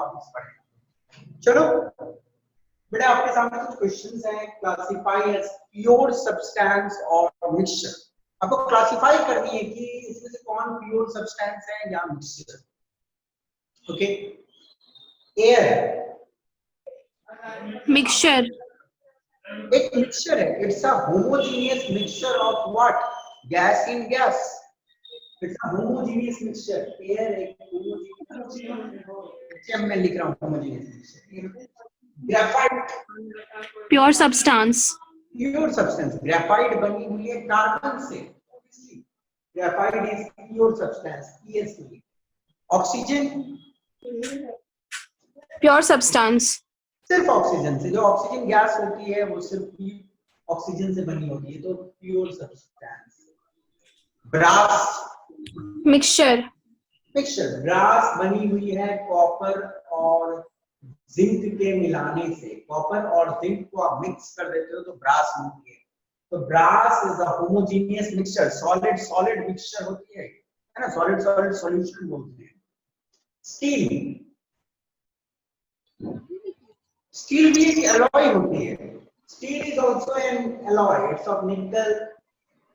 Topics पढ़े। चलो बेटा आपके सामने कुछ क्वेश्चंस हैं। क्लासिफाई एज प्योर सब्सटेंस और मिक्सचर। आपको क्लासिफाई करनी है कि इसमें से कौन प्योर सब्सटेंस है या मिक्सचर। ओके, एयर मिक्सचर, एक मिक्सचर है। It's a homogeneous mixture of what? Gas in gas. It's a homogeneous mixture. Air एक होमोजेनियस, मैं लिख रहा हूं homogeneous mixture. Graphite pure substance, pure substance. Graphite बनी हुई है कार्बन से। Graphite is pure substance, PS. Oxygen pure substance, सिर्फ ऑक्सीजन से, जो ऑक्सीजन गैस होती है वो सिर्फ ऑक्सीजन से बनी होती है, तो pure substance. Brass mixture, mixture. Brass बनी हुई है कॉपर और जिंक के मिलाने से। कॉपर और जिंक को आप मिक्स कर देते हो तो ब्रास बनती है। तो brass is a homogeneous mixture. Solid solid mixture होती है ना, सॉलिड सॉलिड सॉल्यूशन बोलते हैं। स्टील स्टील भी एक एलॉय होती है। Steel is also an alloy. It's of निकल,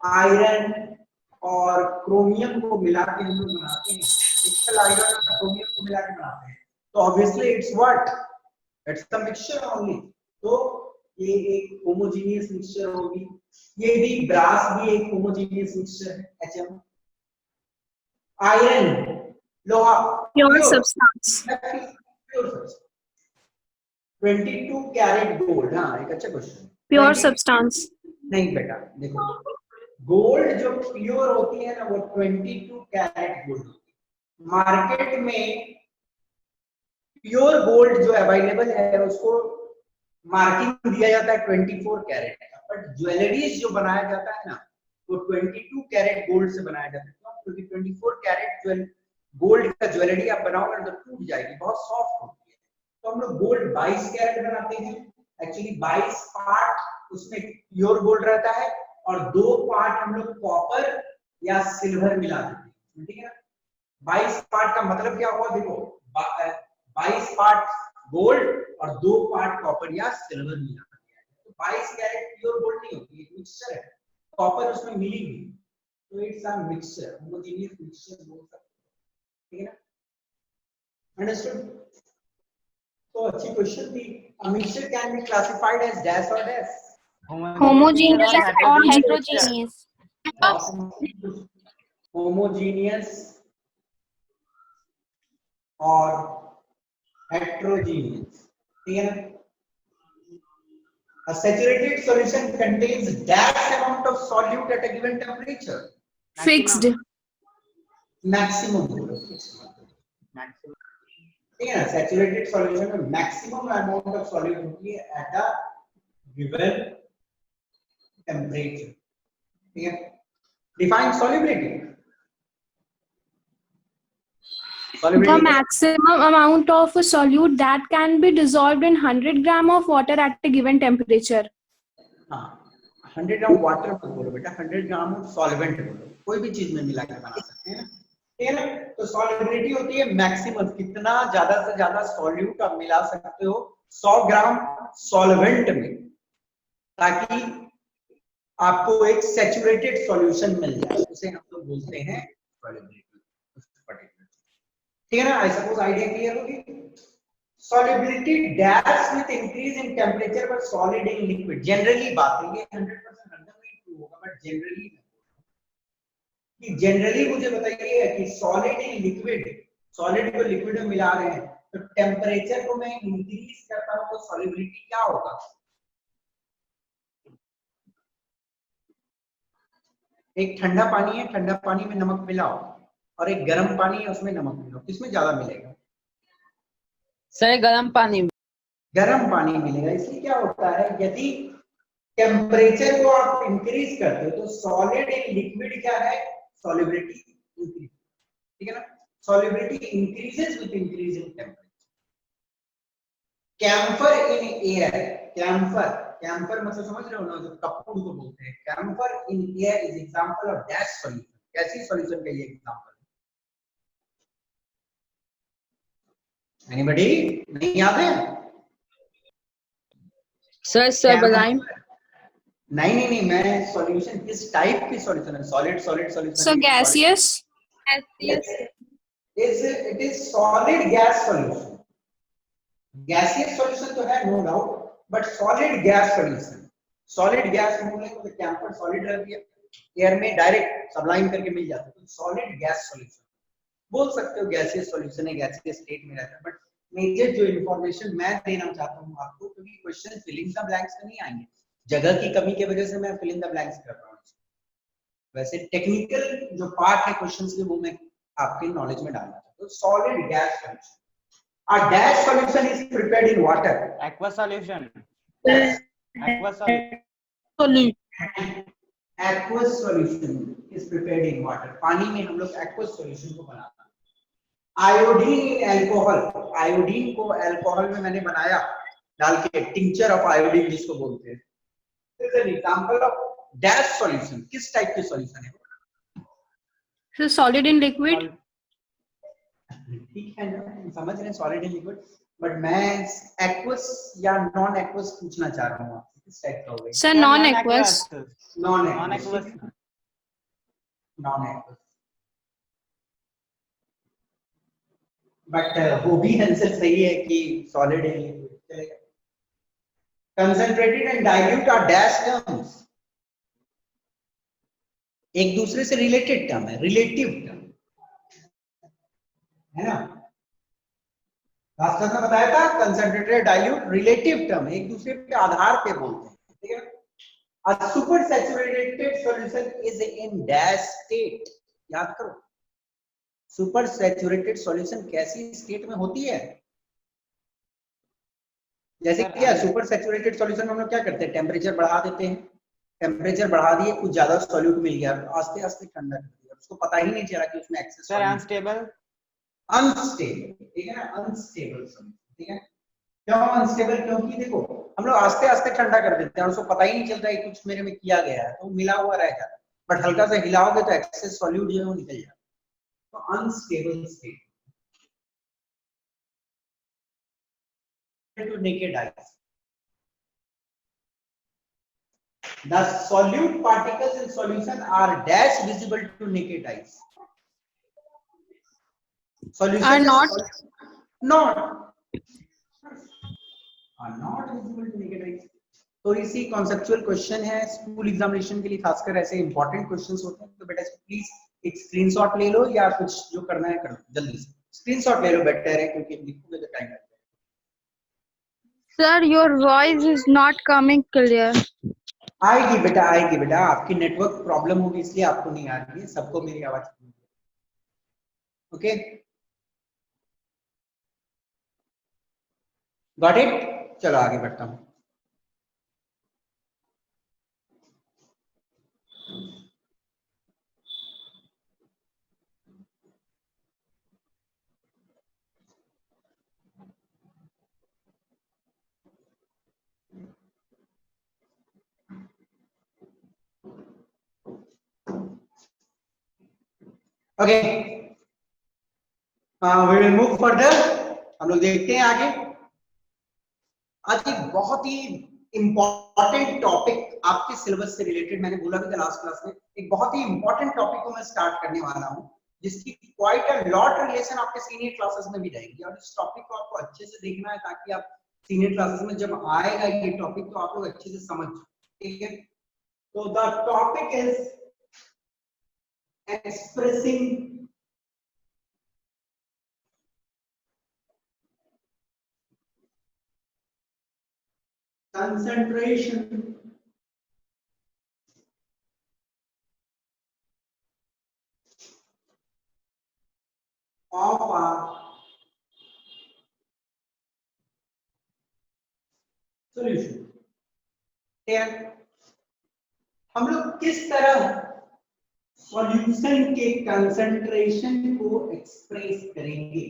आयरन और क्रोमियम को मिला के हम लोग बनाते हैं। निकल, आयरन और क्रोमियम को मिला के बनाते हैं, तो obviously it's what? It's the mixture only. तो ये एक होमोजेनियस मिक्सचर होगी। ये भी ब्रास भी एक होमोजेनियस मिक्सचर है, HM। आयरन, लोहा, pure substance, pure substance. 22 carat gold, हाँ एक अच्छा क्वेश्चन। प्योर सब्सटेंस, नहीं बेटा देखो, गोल्ड जो प्योर होती है ना वो 22 कैरेट गोल्ड होती है। मार्केट में प्योर गोल्ड जो अवेलेबल है उसको मार्किंग दिया जाता है 24 कैरेट का, बट ज्वेलरीज जो बनाया जाता है ना वो 22 कैरेट गोल्ड से बनाया जाता है। क्योंकि 24 कैरेट गोल्ड का ज्वेलरी आप बनाओगे तो टूट जाएगी, बहुत सॉफ्ट होती है। तो हम लोग गोल्ड 22 कैरेट बनाते हैं। एक्चुअली 22 पार्ट उसमें प्योर गोल्ड रहता है और 2 पार्ट हम लोग कॉपर या सिल्वर मिला देते हैं, ठीक है ना। 22 पार्ट का मतलब क्या हुआ? देखो 22 पार्ट गोल्ड और 2 पार्ट कॉपर या सिल्वर मिला दिया है, तो 22 कैरेट प्योर गोल्ड नहीं होती, एक मिक्सचर है। कॉपर उसमें मिली हुई, तो it's a mixture, homogeneous mixture बोल सकते हैं, ठीक है ना। अंडरस्टूड? तो अच्छी क्वेश्चन थी। A mixture can be classified as dash or dash? Homogeneous और हेटेरोजेनियस, होमोजेनियस और हेटेरोजेनियस, ठीक है ना। A saturated solution contains dash amount of solute at a given temperature. Fixed, maximum maximum, ठीक है ना। सैचुरेटेड सॉल्यूशन में मैक्सिमम अमाउंट ऑफ सॉल्यूट होती है एट अ गिवन टेम्परेचर, ठीक है। Define solubility. the maximum amount of a solute that can be dissolved in 100 gram of water at a given temperature. हाँ, 100 gram water मत बोलो बेटा, 100 ग्राम solvent बोलो, कोई भी चीज में मिला के बना सकते हैं ना, ठीक है ना। तो सॉल्युबिलिटी होती है मैक्सिमम, कितना ज्यादा से ज्यादा सॉल्यूट आप मिला सकते हो 100 ग्राम सॉल्वेंट में, ताकि आपको एक सैचुरेटेड सॉल्यूशन मिल जाए, उसे हम लोग बोलते हैं सॉल्युबिलिटी, ठीक है ना। आई सपोज आइडिया क्लियर होगी। solubility dash with increase in temperature but solid in liquid, generally बात है ये 100% रैंडम नहीं ट्रू होगा, बट जनरली कि जनरली मुझे बताइए कि सॉलिड इन लिक्विड, सॉलिड को लिक्विड में मिला रहे हैं तो टेम्परेचर को मैं इंक्रीज करता हूं तो सॉल्युबिलिटी क्या होगा? एक ठंडा पानी है, ठंडा पानी में नमक मिलाओ और एक गर्म पानी है उसमें नमक मिलाओ, किसमें ज्यादा मिलेगा? सर गर्म पानी में। गर्म पानी मिलेगा। इसलिए क्या होता है, यदि टेम्परेचर को आप इंक्रीज करते हो तो सॉलिड इन लिक्विड क्या है? सॉल्युबिलिटी इंक्रीज, ठीक है ना। Solubility increases with increase in temperature. Camphor in air, camphor, camphor मतलब समझ रहे हो ना, जो कपूर को बोलते हैं। Camphor in air is example of dash solution. कैसी सॉल्यूशन का ये एग्जांपल एनीबॉडी? नहीं याद है? Sir sublime. नहीं, मैं सॉल्यूशन किस टाइप की सॉल्यूशन है? Solid solution So gaseous. It is solid gas solution. Gaseous solution तो है no doubt, but solid gas solution, solid gas में तो कैंपर सॉलिड रहती है, एयर में डायरेक्ट सबलाइन करके मिल जाता है, तो सॉलिड गैस सॉल्यूशन बोल सकते हो। गैसियस सॉल्यूशन है, गैसियस स्टेट में रहता है। बट मेजर जो इंफॉर्मेशन मैं देना चाहता हूं आपको, क्योंकि क्वेश्चन फिलिंग द ब्लैंक्स में नहीं आएंगे, जगह की कमी की वजह से मैं फिलिंग द ब्लैंक्स कर रहा हूं। वैसे टेक्निकल जो पार्ट है क्वेश्चंस के, वो मैं आपके नॉलेज में डालना चाहता हूं। Solid gas solution, a dash solution is prepared in water. Aqueous solution. Yes. Aqueous solution. Aqueous solution is prepared in water. पानी में हम लोग aqueous solution को बनाते हैं। आयोडीन इन अल्कोहल, आयोडीन को अल्कोहल में मैंने बनाया डाल के, टिंचर ऑफ आयोडीन जिसको बोलते हैं। This is an example of dash solution. किस टाइप के सॉल्यूशन है? So solid in liquid. ठीक है ना, समझ रहे हैं सॉलिड एंड लिक्विड, बट मैं एक्वस या नॉन एक्वस पूछना चाह रहा हूँ आपसे, किस टाइप का होगा? Sir non-aqueous. Non Non-aqueous. Aqueous, non aqueous, but वो भी आंसर सही है कि सॉलिड एंड लिक्विड चलेगा। Concentrated and dilute are dash terms, एक दूसरे से रिलेटेड टर्म है, रिलेटिव टर्म है ना। लास्ट क्लास में बताया था कंसंट्रेटेड डाइल्यूट रिलेटिव टर्म, एक दूसरे के आधार पे बोलते हैं, ठीक है। A super saturated solution is in dash state, याद करो। सुपर सैचुरेटेड सॉल्यूशन कैसी स्टेट में होती है? जैसे क्या सुपर सैचुरेटेड सॉल्यूशन में हम लोग क्या करते हैं, टेम्परेचर बढ़ा देते हैं, टेम्परेचर बढ़ा दिए, कुछ ज्यादा सॉल्यूट मिल गया, आस्ते आस्ते ठंडा कर दिया, उसको पता ही नहीं चला कि उसमें एक्सेस सर अनस्टेबल, अनस्टेबल, ठीक है ना, अनस्टेबल सॉल्यूशन, ठीक है। क्यों अनस्टेबल? क्योंकि देखो हम लोग आस्ते आस्ते ठंडा कर देते हैं और उसको पता ही नहीं चलता है कुछ मेरे में किया गया है, तो मिला हुआ रह जाता है, बट हल्का सा हिलाओगे तो एक्सेस सॉल्यूट जो है वो निकल जाता है, तो unstable state to naked eyes. The solute particles in solution are dash visible to naked eyes. Solution Are not. not visible to naked eyes. थोड़ी सी कॉन्सेप्चुअल क्वेश्चन है, स्कूल एग्जामिनेशन के लिए खासकर ऐसे इंपॉर्टेंट क्वेश्चंस होते हैं, तो बेटा प्लीज एक स्क्रीनशॉट ले लो या कुछ जो करना है कर लो, जल्दी से स्क्रीनशॉट ले लो, बेटर है, क्योंकि लिखोगे तो टाइम लगेगा। Sir, your voice is not coming clear. आएगी बेटा, आपकी नेटवर्क प्रॉब्लम होगी इसलिए आपको नहीं आ रही है, सबको मेरी आवाज। Okay, got it? चलो आगे बढ़ता हूं। Okay, we will move further, हम लोग देखते हैं आगे। आज एक बहुत ही इंपॉर्टेंट टॉपिक आपके सिलेबस से रिलेटेड, मैंने बोला भी था लास्ट क्लास में, एक बहुत ही इंपॉर्टेंट टॉपिक को मैं स्टार्ट करने वाला हूं, जिसकी क्वाइट अ लॉट रिलेशन आपके सीनियर क्लासेस में भी रहेगी, और इस टॉपिक को आपको अच्छे से देखना है ताकि आप सीनियर क्लासेस में जब आएगा ये टॉपिक तो आप लोग अच्छे से समझ जाए, ठीक है। तो the topic is expressing concentration of a solution। हम लोग किस तरह सॉल्यूशन के कंसंट्रेशन को एक्सप्रेस करेंगे,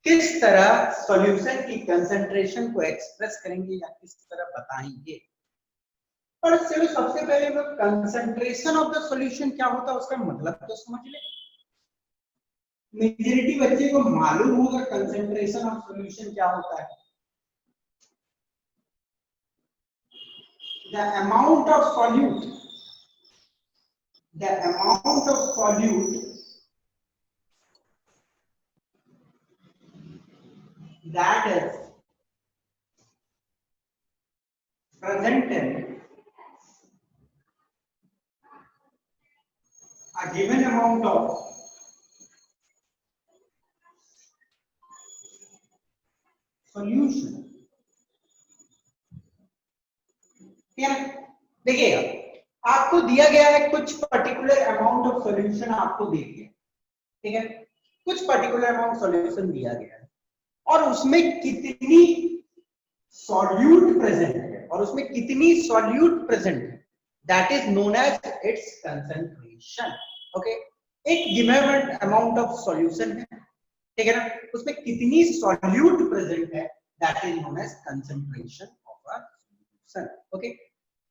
किस तरह सॉल्यूशन की कंसंट्रेशन को एक्सप्रेस करेंगे या किस तरह बताएंगे। पर चलो सबसे पहले हम लोग कंसंट्रेशन ऑफ द सॉल्यूशन क्या होता है उसका मतलब तो समझ ले। मेजॉरिटी बच्चे को मालूम होगा कंसंट्रेशन ऑफ सॉल्यूशन क्या होता है। The amount of solute that is present in a given amount of solution। देखिएगा, आपको दिया गया है कुछ पर्टिकुलर अमाउंट ऑफ सॉल्यूशन, आपको दे दिया, ठीक है, कुछ पर्टिकुलर अमाउंट सॉल्यूशन दिया गया है और उसमें कितनी सॉल्यूट प्रेजेंट है that is known as its concentration. Okay, एक गिवन अमाउंट ऑफ सॉल्यूशन है, ठीक है ना, उसमें कितनी सॉल्यूट प्रेजेंट है that is known as concentration of a solution. Okay,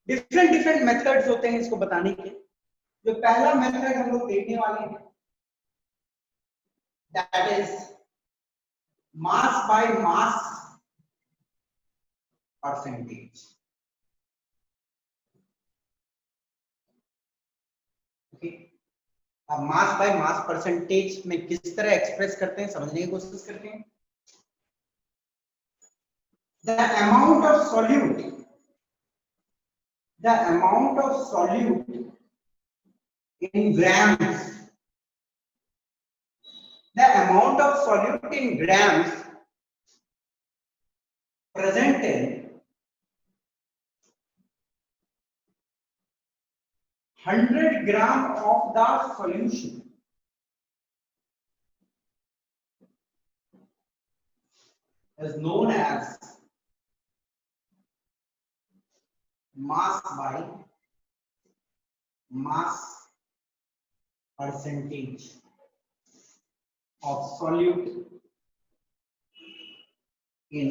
different methods होते हैं इसको बताने के। जो पहला मेथड हम लोग देखने वाले हैं that is mass by mass percentage. Okay, अब मास बाय मास परसेंटेज में किस तरह एक्सप्रेस करते हैं समझने की कोशिश करते हैं। The amount of solute in grams, present in 100 gram of the solution is known as mass by mass percentage of solute in।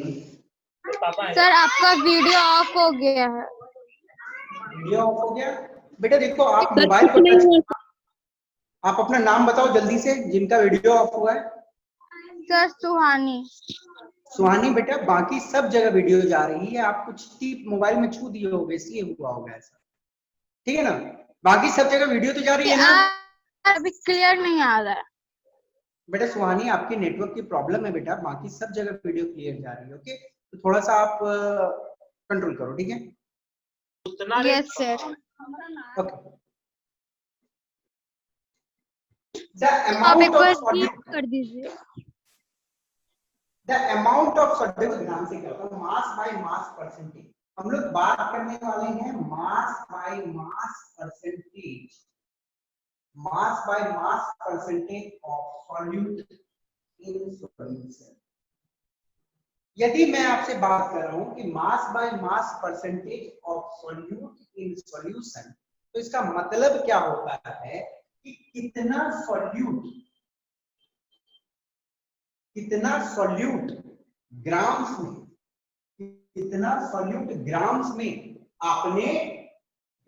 Sir आपका वीडियो ऑफ हो गया है। वीडियो ऑफ हो गया बेटा? देखो आप मोबाइल पर आप अपना नाम बताओ जल्दी से जिनका वीडियो ऑफ हुआ है। सर सुहानी बेटा, बाकी सब जगह वीडियो जा रही है, आप कुछ मोबाइल में छू दिए होगे इसलिए हुआ होगा ऐसा, ठीक है ना। बाकी सब जगह वीडियो तो जा रही है ना। अभी क्लियर नहीं आ रहा है बेटा सुहानी, आपकी नेटवर्क की प्रॉब्लम है बेटा, बाकी सब जगह वीडियो क्लियर जा रही है। ओके, तो थोड़ा सा आप कंट्रोल करो, ठीक है। Yes sir. ओके, आप एक बार रिपीट कर दीजिए। द अमाउंट ऑफ सॉल्यूट ग्राम से क्या होता है, मास बाय मास परसेंटेज। हम लोग बात करने वाले हैं mass by mass percentage, of solute in solution. यदि मैं आपसे बात कर रहा हूं कि mass by mass percentage of solute in solution, तो इसका मतलब क्या होता है कि कितना सॉल्यूट ग्राम्स में आपने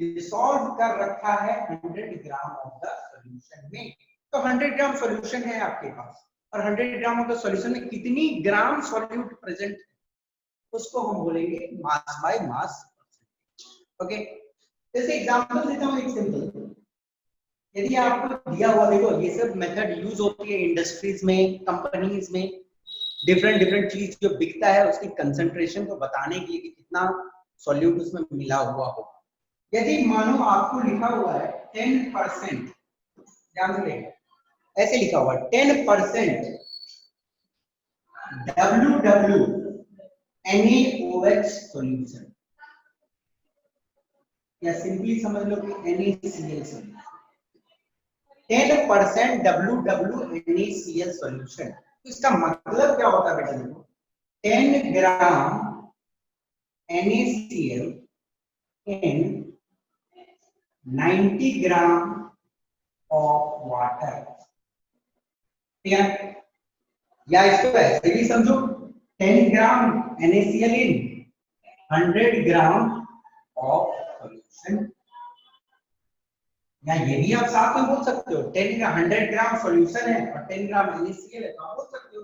डिसॉल्व कर रखा है 100 ग्राम ऑफ द सॉल्यूशन में। तो 100 ग्राम सॉल्यूशन है आपके पास और 100 ग्राम ऑफ द सॉल्यूशन में कितनी ग्राम सॉल्यूट प्रेजेंट है, उसको हम बोलेंगे mass by mass percentage. Okay, जैसे एग्जांपल देता हूं एक सिंपल। यदि आपको दिया हुआ, देखो ये सब मेथड यूज होती है इंडस्ट्रीज में, कंपनीज में, डिफरेंट चीज जो बिकता है उसकी कंसंट्रेशन को बताने के लिए कि कितना सॉल्यूट उसमें मिला हुआ हो। यदि मानो आपको लिखा हुआ है 10%, ध्यान से लेंगे, ऐसे लिखा हुआ है 10% WWNaOH सॉल्यूशन, या सिंपली समझ लो कि NaCl सॉल्यूशन, 10% WWNaCl सॉल्यूशन। तो इसका मतलब क्या होता है बेटा? देखो 10 ग्राम NaCl in 90 gram of water, ठीक है, या इसको ऐसे भी समझो 10 ग्राम NaCl in 100 gram of solution, या ये भी आप साथ में बोल सकते हो 10 या 100 ग्राम सॉल्यूशन है और 10 ग्राम NaCl है, तो आप बोल सकते हो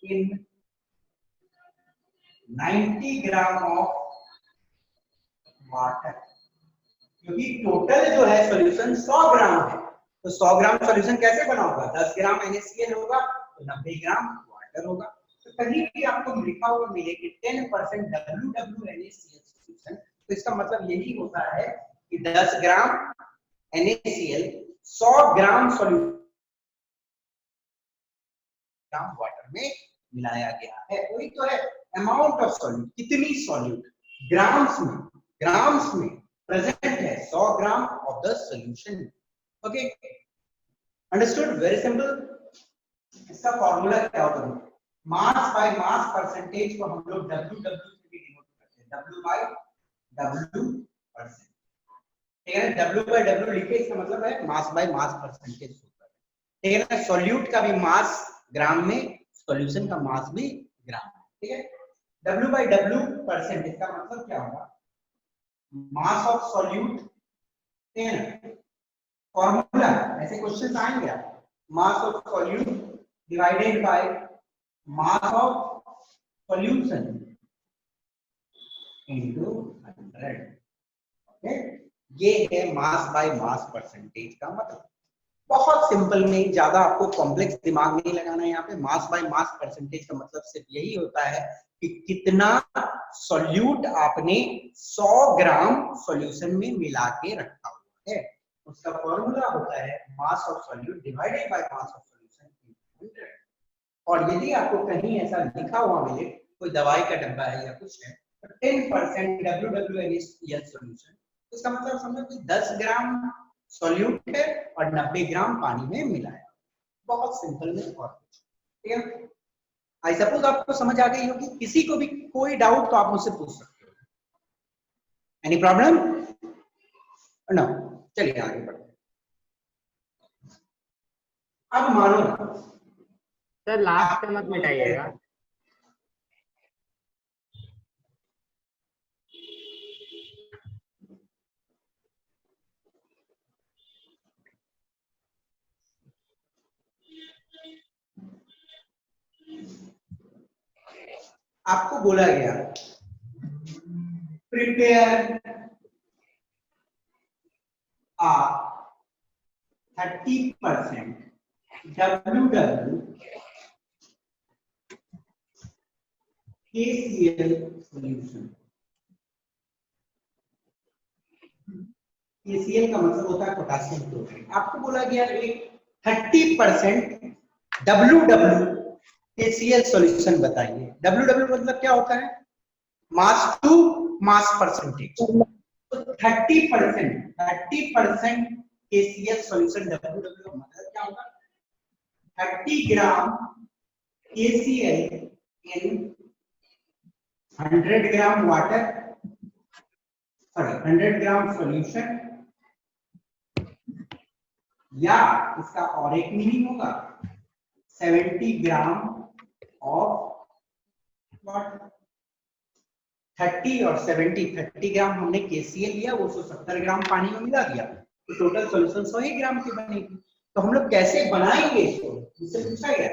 इन 90 ग्राम ऑफ वाटर, क्योंकि टोटल जो है सॉल्यूशन 100 ग्राम है, तो 100 ग्राम सॉल्यूशन कैसे बना होगा, 10 ग्राम NaCl होगा तो 90 ग्राम वाटर होगा। तो कहीं भी आपको लिखा हुआ मिले कि 10% WWNaCl सॉल्यूशन, तो इसका मतलब यही होता है कि 10 ग्राम NaCl 100 ग्राम सॉल्यूशन ग्राम वाटर में मिलाया गया है। वही तो है अमाउंट ऑफ सॉल्यूट, कितनी सॉल्यूट ग्राम्स में प्रेजेंट है 100 gram of the solution. Okay, understood, very simple. इसका फॉर्मूला क्या होता है, मास बाय मास परसेंटेज को हम लोग WW से भी डिनोट करते हैं, W बाय W परसेंट, ठीक है। W बाय W लिखे, इसका मतलब है मास बाय मास परसेंटेज होता है, ठीक है ना। सॉल्यूट का भी मास ग्राम में, सॉल्यूशन का मास भी ग्राम में, ठीक है। W बाय W परसेंट, इसका मतलब क्या होगा, मास ऑफ सॉल्यूट, ठीक है ना। फॉर्मूला ऐसे क्वेश्चंस आएंगे, मास of solute divided by mass of solution into 100, okay. ये है मास बाय मास परसेंटेज का मतलब। बहुत सिंपल में, ज्यादा आपको कॉम्प्लेक्स दिमाग नहीं लगाना है यहाँ पे। मास बाय मास परसेंटेज का मतलब सिर्फ यही होता है कि कितना सॉल्यूट आपने 100 ग्राम सॉल्यूशन में मिला के रखा हुआ है, उसका फॉर्मूला होता है mass of solute divided by mass of solution in 100। और यदि आपको कहीं ऐसा लिखा हुआ मिले, कोई दवाई का डब्बा है या कुछ है, तो 10% WWNaCl सॉल्यूशन, इसका मतलब समझो कि 10 ग्राम सॉल्यूट है और 90 ग्राम पानी में मिलाया। बहुत सिंपल में और कुछ, ठीक है। आई सपोज आपको समझ आ गई होगी। किसी को भी कोई डाउट तो आप मुझसे पूछ सकते हो। Any problem? नो, चलिए आगे बढ़ते हैं। अब मानो सर लास्ट का मत मिटाइएगा। आपको बोला गया प्रिपेयर आ 30% WWKCl सॉल्यूशन। KCl का मतलब होता है पोटेशियम क्लोराइड। आपको बोला गया एक 30% WWKCl सॉल्यूशन बताइए। WW मतलब क्या होता है, मास टू मास परसेंटेज। तो 30% KCl सॉल्यूशन WW मतलब क्या होगा, 30 ग्राम KCl in 100 gram water, sorry 100 gram solution, या इसका और एक मीनिंग होगा 70 ग्राम ऑफ वाटर। 30 और 70, 30 ग्राम हमने KCl लिया, वो 170 ग्राम पानी में मिला दिया, तो टोटल सॉल्यूशन 100 ही ग्राम की बनेगी। तो हम लोग कैसे बनाएंगे इसको, मुझसे पूछा गया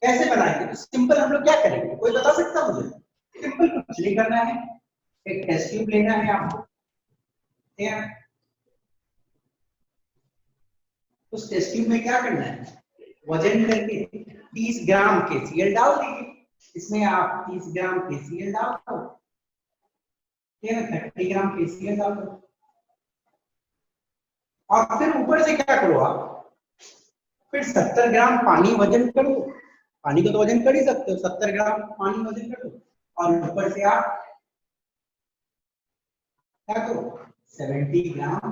कैसे बनाएंगे। तो सिंपल हम लोग क्या करेंगे, कोई बता सकता मुझे? सिंपल, कुछ नहीं करना है, एक टेस्ट ट्यूब लेना है आपको, ठीक है। उस टेस्ट ट्यूब में क्या करना है, वजन करके 30 ग्राम KCl डाल दीजिए। इसमें आप 30 ग्राम KCl डाल दो, 30 ग्राम KCl डाल दो, और फिर ऊपर से क्या करो आप, फिर 70 ग्राम पानी वजन करो। पानी को तो वजन कर ही सकते हो, 70 ग्राम पानी वजन करो, और ऊपर से आप क्या करो, 70 ग्राम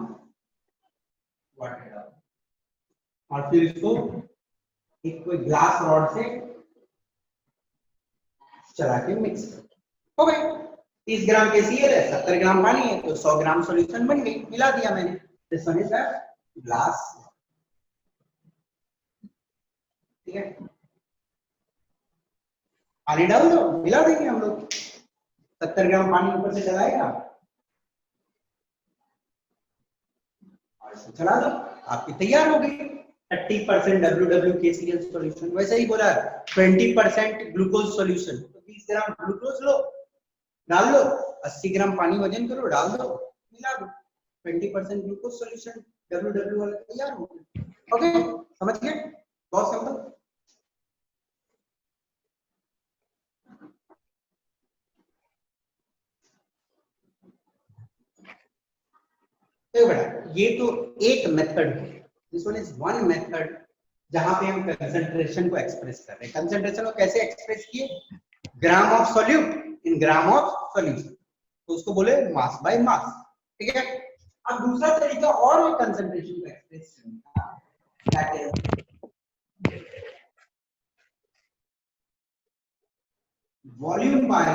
वाटर डालो, और फिर इसको एक कोई ग्लास रॉड से चला के मिक्स करो। हो गई, 30 ग्राम KCl है, 70 ग्राम पानी है, तो 100 ग्राम सॉल्यूशन बन गई, मिला दिया मैंने। This one is a glass, ठीक है। पानी डाल दो, मिला देंगे हम लोग, 70 ग्राम पानी ऊपर से चलाएगा और इसको चला दो। आपकी तैयार हो गई 30% WWKCl सॉल्यूशन। वैसे ही बोला 20% ग्लूकोज सॉल्यूशन, तो 20 ग्राम ग्लूकोज लो, डाल दो, 80 ग्राम पानी वजन करो, डाल दो, मिला दो, 20% ग्लूकोज सॉल्यूशन WW वाला तैयार हो गया। ओके, समझ गए? बहुत सिंपल। देखो बेटा, ये तो एक मेथड है, this one is one method जहां पे हम कंसंट्रेशन को एक्सप्रेस कर रहे हैं। कंसंट्रेशन को कैसे एक्सप्रेस किए? ग्राम of solute in gram of solution, तो उसको बोले मास बाय मास। ठीक है, अब दूसरा तरीका और है कंसंट्रेशन को एक्सप्रेस करने का, that is volume by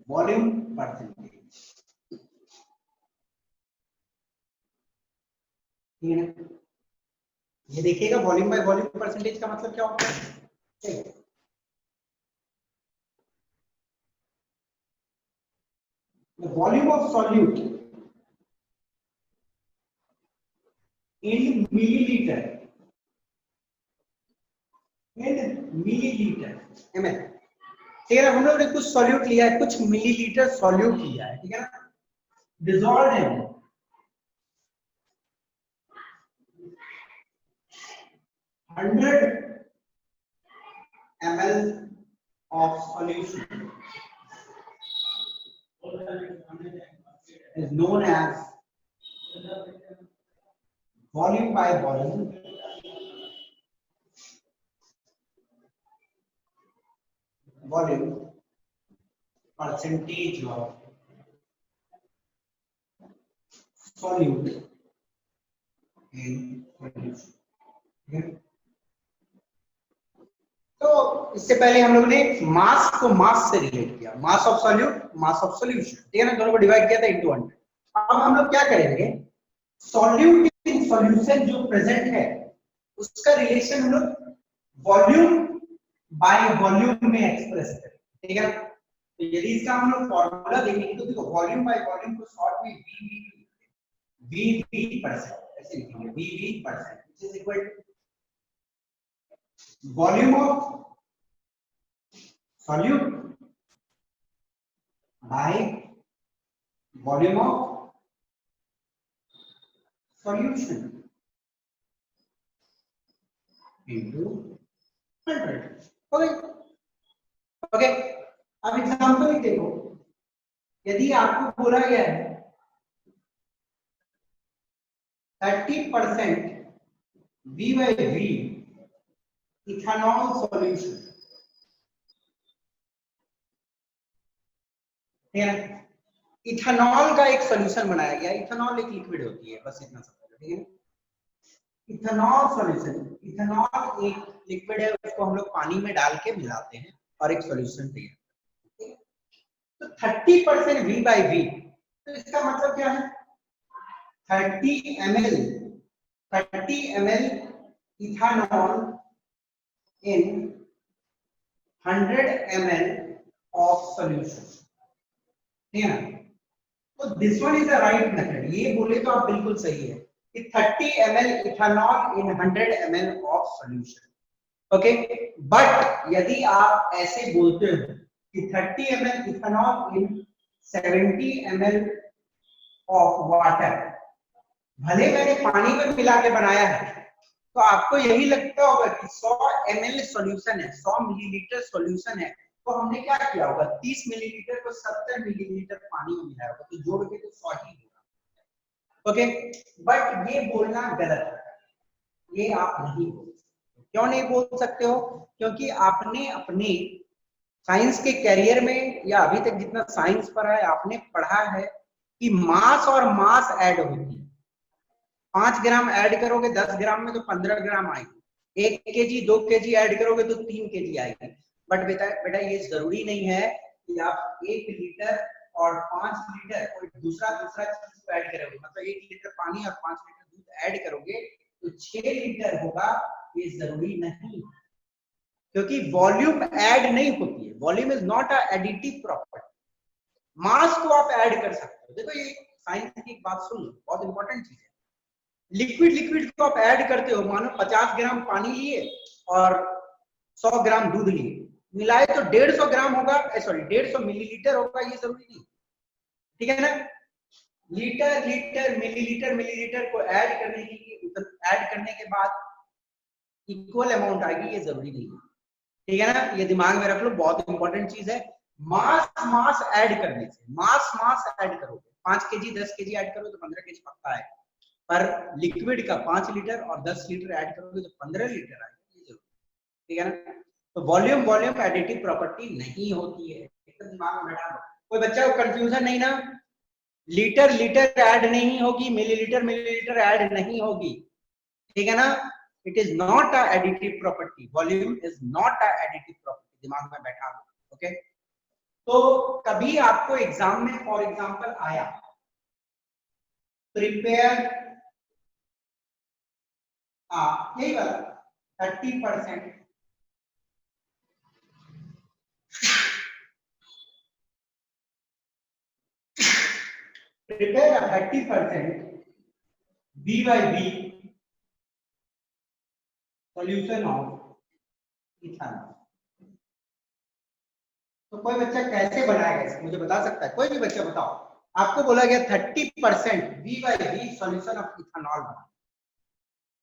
volume percentage. ठीक है, ये देखिएगा वॉल्यूम बाय वॉल्यूम परसेंटेज का मतलब क्या होता है? The volume of solute in milliliter ml। ठीक है, हम लोग ने कुछ सॉल्यूट लिया है, कुछ मिलीलीटर सॉल्यूट लिया है, ठीक है ना, dissolved in 100 ml of solution is known as volume by volume percentage of solute in solution। तो इससे पहले हम लोग ने मास को मास से रिलेट किया, मास of solute, mass of solution, ठीक है ना, दोनों को डिवाइड किया था इनटू 100। अब हम लोग क्या करेंगे, सॉल्यूट इन सॉल्यूशन जो प्रेजेंट है उसका रिलेशन हम लोग वॉल्यूम बाय वॉल्यूम में एक्सप्रेस करें, ठीक है। तो यदि इसका हम लोग फॉर्मूला देखेंगे तो देखो वॉल्यूम बाय वॉल्यूम को शॉर्ट में VV% ऐसे लिखेंगे, VV% which is equal to volume of solute by volume of solution into 100। Okay, अब एग्जांपल ही देखो, यदि आपको बोला गया है 30% V by V ethanol solution, ठीक है, इथेनॉल का एक सॉल्यूशन बनाया गया। इथेनॉल एक लिक्विड होती है, बस इतना समझो, ठीक है। इथेनॉल सॉल्यूशन, इथेनॉल एक लिक्विड है, उसको हम लोग पानी में डाल के मिलाते हैं और एक सॉल्यूशन तैयार करते हैं। तो 30% V by V, तो इसका मतलब क्या है, 30 ml ethanol in 100 ml of solution, ठीक है ना। तो this one is the right method, ये बोले तो आप बिल्कुल सही है कि 30 ml ethanol in 100 ml of solution, okay. But यदि आप ऐसे बोलते हो कि 30 ml ethanol in 70 ml of water, भले मैंने पानी में मिला के बनाया है, तो आपको यही लगता होगा कि 100 ml सॉल्यूशन है, 100 मिलीलीटर सॉल्यूशन है, तो हमने क्या किया होगा, 30 मिलीलीटर को 70 मिलीलीटर पानी में मिलाया होगा, तो जोड़ के तो 100 ही होगा, ओके। बट ये बोलना गलत है, ये आप नहीं बोल सकते। क्यों नहीं बोल सकते हो? क्योंकि आपने अपने साइंस के कैरियर में या अभी तक जितना साइंस पढ़ा है, आपने पढ़ा है कि मास और मास ऐड होती है। 5 ग्राम ऐड करोगे 10 ग्राम में तो 15 ग्राम आएगी, 1 केजी 2 केजी ऐड करोगे तो 3 केजी आएगी। बट बेटा ये जरूरी नहीं है कि आप 1 लीटर और 5 लीटर कोई दूसरा चीज ऐड करोगे, मतलब 1 लीटर पानी और 5 लीटर दूध ऐड करोगे तो 6 लीटर होगा, ये जरूरी नहीं, क्योंकि वॉल्यूम ऐड नहीं होती है। Volume is not a additive property. Mass को आप ऐड कर सकते हो। देखो ये साइंस की एक बात सुन लो, बहुत इंपॉर्टेंट चीज है। लिक्विड लिक्विड को आप ऐड करते हो, मानो 50 ग्राम पानी लिए और 100 ग्राम दूध लिए, मिलाए तो 150 ग्राम होगा, सॉरी 150 मिलीलीटर होगा, ये जरूरी नहीं, ठीक है ना। लीटर लीटर मिलीलीटर मिलीलीटर को ऐड करने के बाद इक्वल अमाउंट आएगी, ये जरूरी नहीं है, ठीक है ना। ये दिमाग में रख लो, बहुत इंपॉर्टेंट चीज है। मास ऐड करने से, मास ऐड करोगे, 5 केजी 10 केजी ऐड करो तो 15 केजी पक्का है, पर लिक्विड का 5 लीटर और 10 लीटर ऐड करोगे तो 15 लीटर आएगा, ये जरूर, ठीक है ना। तो वॉल्यूम एडिटिव प्रॉपर्टी नहीं होती है, एकदम दिमाग में बैठा लो। कोई बच्चा को कंफ्यूजन नहीं ना, लीटर लीटर ऐड नहीं होगी, मिलीलीटर मिलीलीटर ऐड नहीं होगी, ठीक है ना। It is not a additive property, volume is not a additive property, दिमाग में बैठा लो, ओके। तो कभी आपको एग्जाम में फॉर एग्जांपल आया प्रिपेयर यही वाला 30%, prepare a 30% B by B solution of ethanol। तो कोई बच्चा कैसे बनाएगा इसको, मुझे बता सकता है? कोई भी बच्चा बताओ। आपको बोला गया 30% B by B solution of ethanol बना,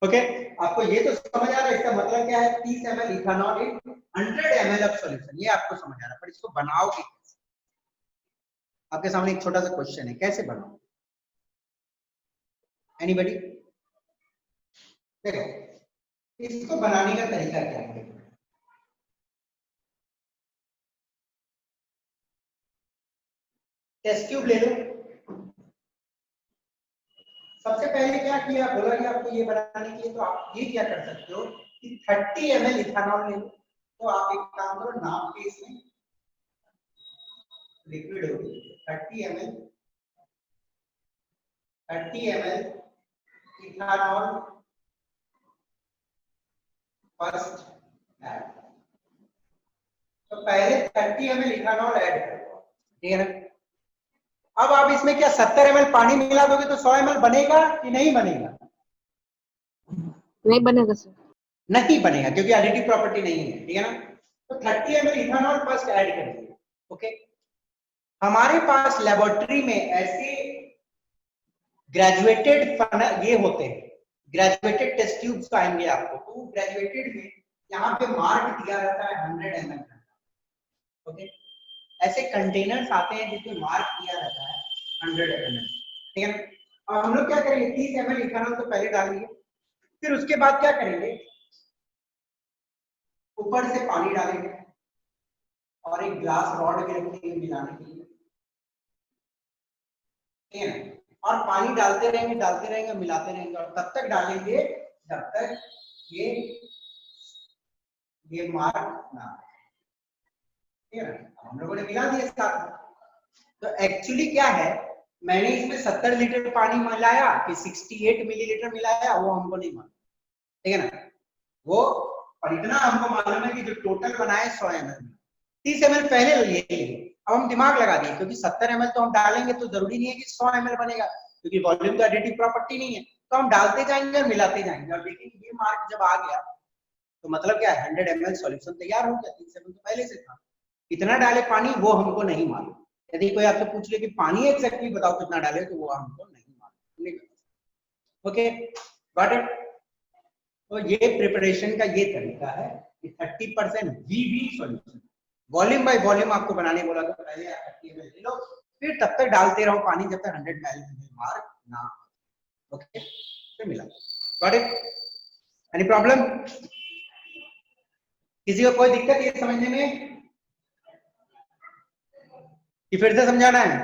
ओके। आपको ये तो समझ आ रहा है, इसका मतलब क्या है, 30 ml ethanol in 100 ml of solution, ये आपको समझ आ रहा है, पर इसको बनाओगे कैसे? आपके सामने एक छोटा सा क्वेश्चन है, कैसे बनाओ? एनीबॉडी? देखो इसको बनाने का तरीका क्या है, टेस्ट ट्यूब ले लो। सबसे पहले क्या किया, बोला कि आपको ये बनाने के लिए, तो आप ये क्या कर सकते हो कि 30 ml इथेनॉल ले लो। तो आप एक काम करो, नाप के इसमें लिक्विड होगी 30 ml इथेनॉल फर्स्ट ऐड। तो पहले 30 ml इथेनॉल ऐड करो, ठीक है ना। अब आप इसमें क्या 70 ml पानी मिला दोगे तो 100 ml बनेगा कि नहीं बनेगा? नहीं बनेगा सर। नहीं बनेगा, क्योंकि एडिटिव प्रॉपर्टी नहीं है, ठीक है ना। तो 30 ml इथेनॉल फर्स्ट ऐड कर दिया, ओके। हमारे पास लेबोरेटरी में ऐसे ग्रेजुएटेड ये होते हैं, ग्रेजुएटेड टेस्ट ट्यूब्स आएंगे आपको, तो ग्रेजुएटेड में यहाँ पे मार्क दिया रहता है 100 ml, ओके। ऐसे कंटेनर्स आते हैं जिसमें मार्क किया रहता है 100 ml, ठीक है ना। अब हम लोग क्या करेंगे, 30 ml इथेनॉल तो पहले डालेंगे, फिर उसके बाद क्या करेंगे, ऊपर से पानी डालेंगे और एक ग्लास रॉड भी रखेंगे मिलाने के लिए, ठीक है ना। और पानी डालते रहेंगे मिलाते रहेंगे, और तब तक डालेंगे जब तक ये मार्क ना, ठीक है ना। हम लोगों ने मिला दिया साथ में। तो एक्चुअली क्या है, मैंने इसमें 70 लीटर पानी मिलाया कि 68 मिलीलीटर मिलाया, वो हमको नहीं मालूम, ठीक है ना। वो और इतना हमको मालूम है कि जो टोटल बनाए 100 ml, 30 ml पहले ले लिए। अब हम दिमाग लगा दिए, क्योंकि 70 ml तो हम डालेंगे तो जरूरी नहीं है कि 100 ml बनेगा, क्योंकि वॉल्यूम तो एडिटिव प्रॉपर्टी नहीं है। तो हम डालते जाएंगे और मिलाते जाएंगे, और देखेंगे ये मार्क जब आ गया तो मतलब क्या है, 100 ml सॉल्यूशन तैयार हो गया। 30 ml तो पहले से था, कितना डाले पानी वो हमको नहीं मालूम। यदि कोई आपसे पूछ ले कि पानी एग्जैक्टली बताओ कितना डाले, तो वो हमको नहीं मालूम, ओके, गॉट इट। तो ये प्रिपरेशन का ये तरीका है कि 30% वीवी सॉल्यूशन, वॉल्यूम बाय वॉल्यूम आपको बनाने बोला तो पहले आप 30 ml ले लो, फिर तब तक डालते रहो पानी जब तक 100 ml मार्क ना, ओके, फिर मिला, गॉट इट। Any problem? किसी को कोई दिक्कत ये समझने में कि फिर से समझाना है?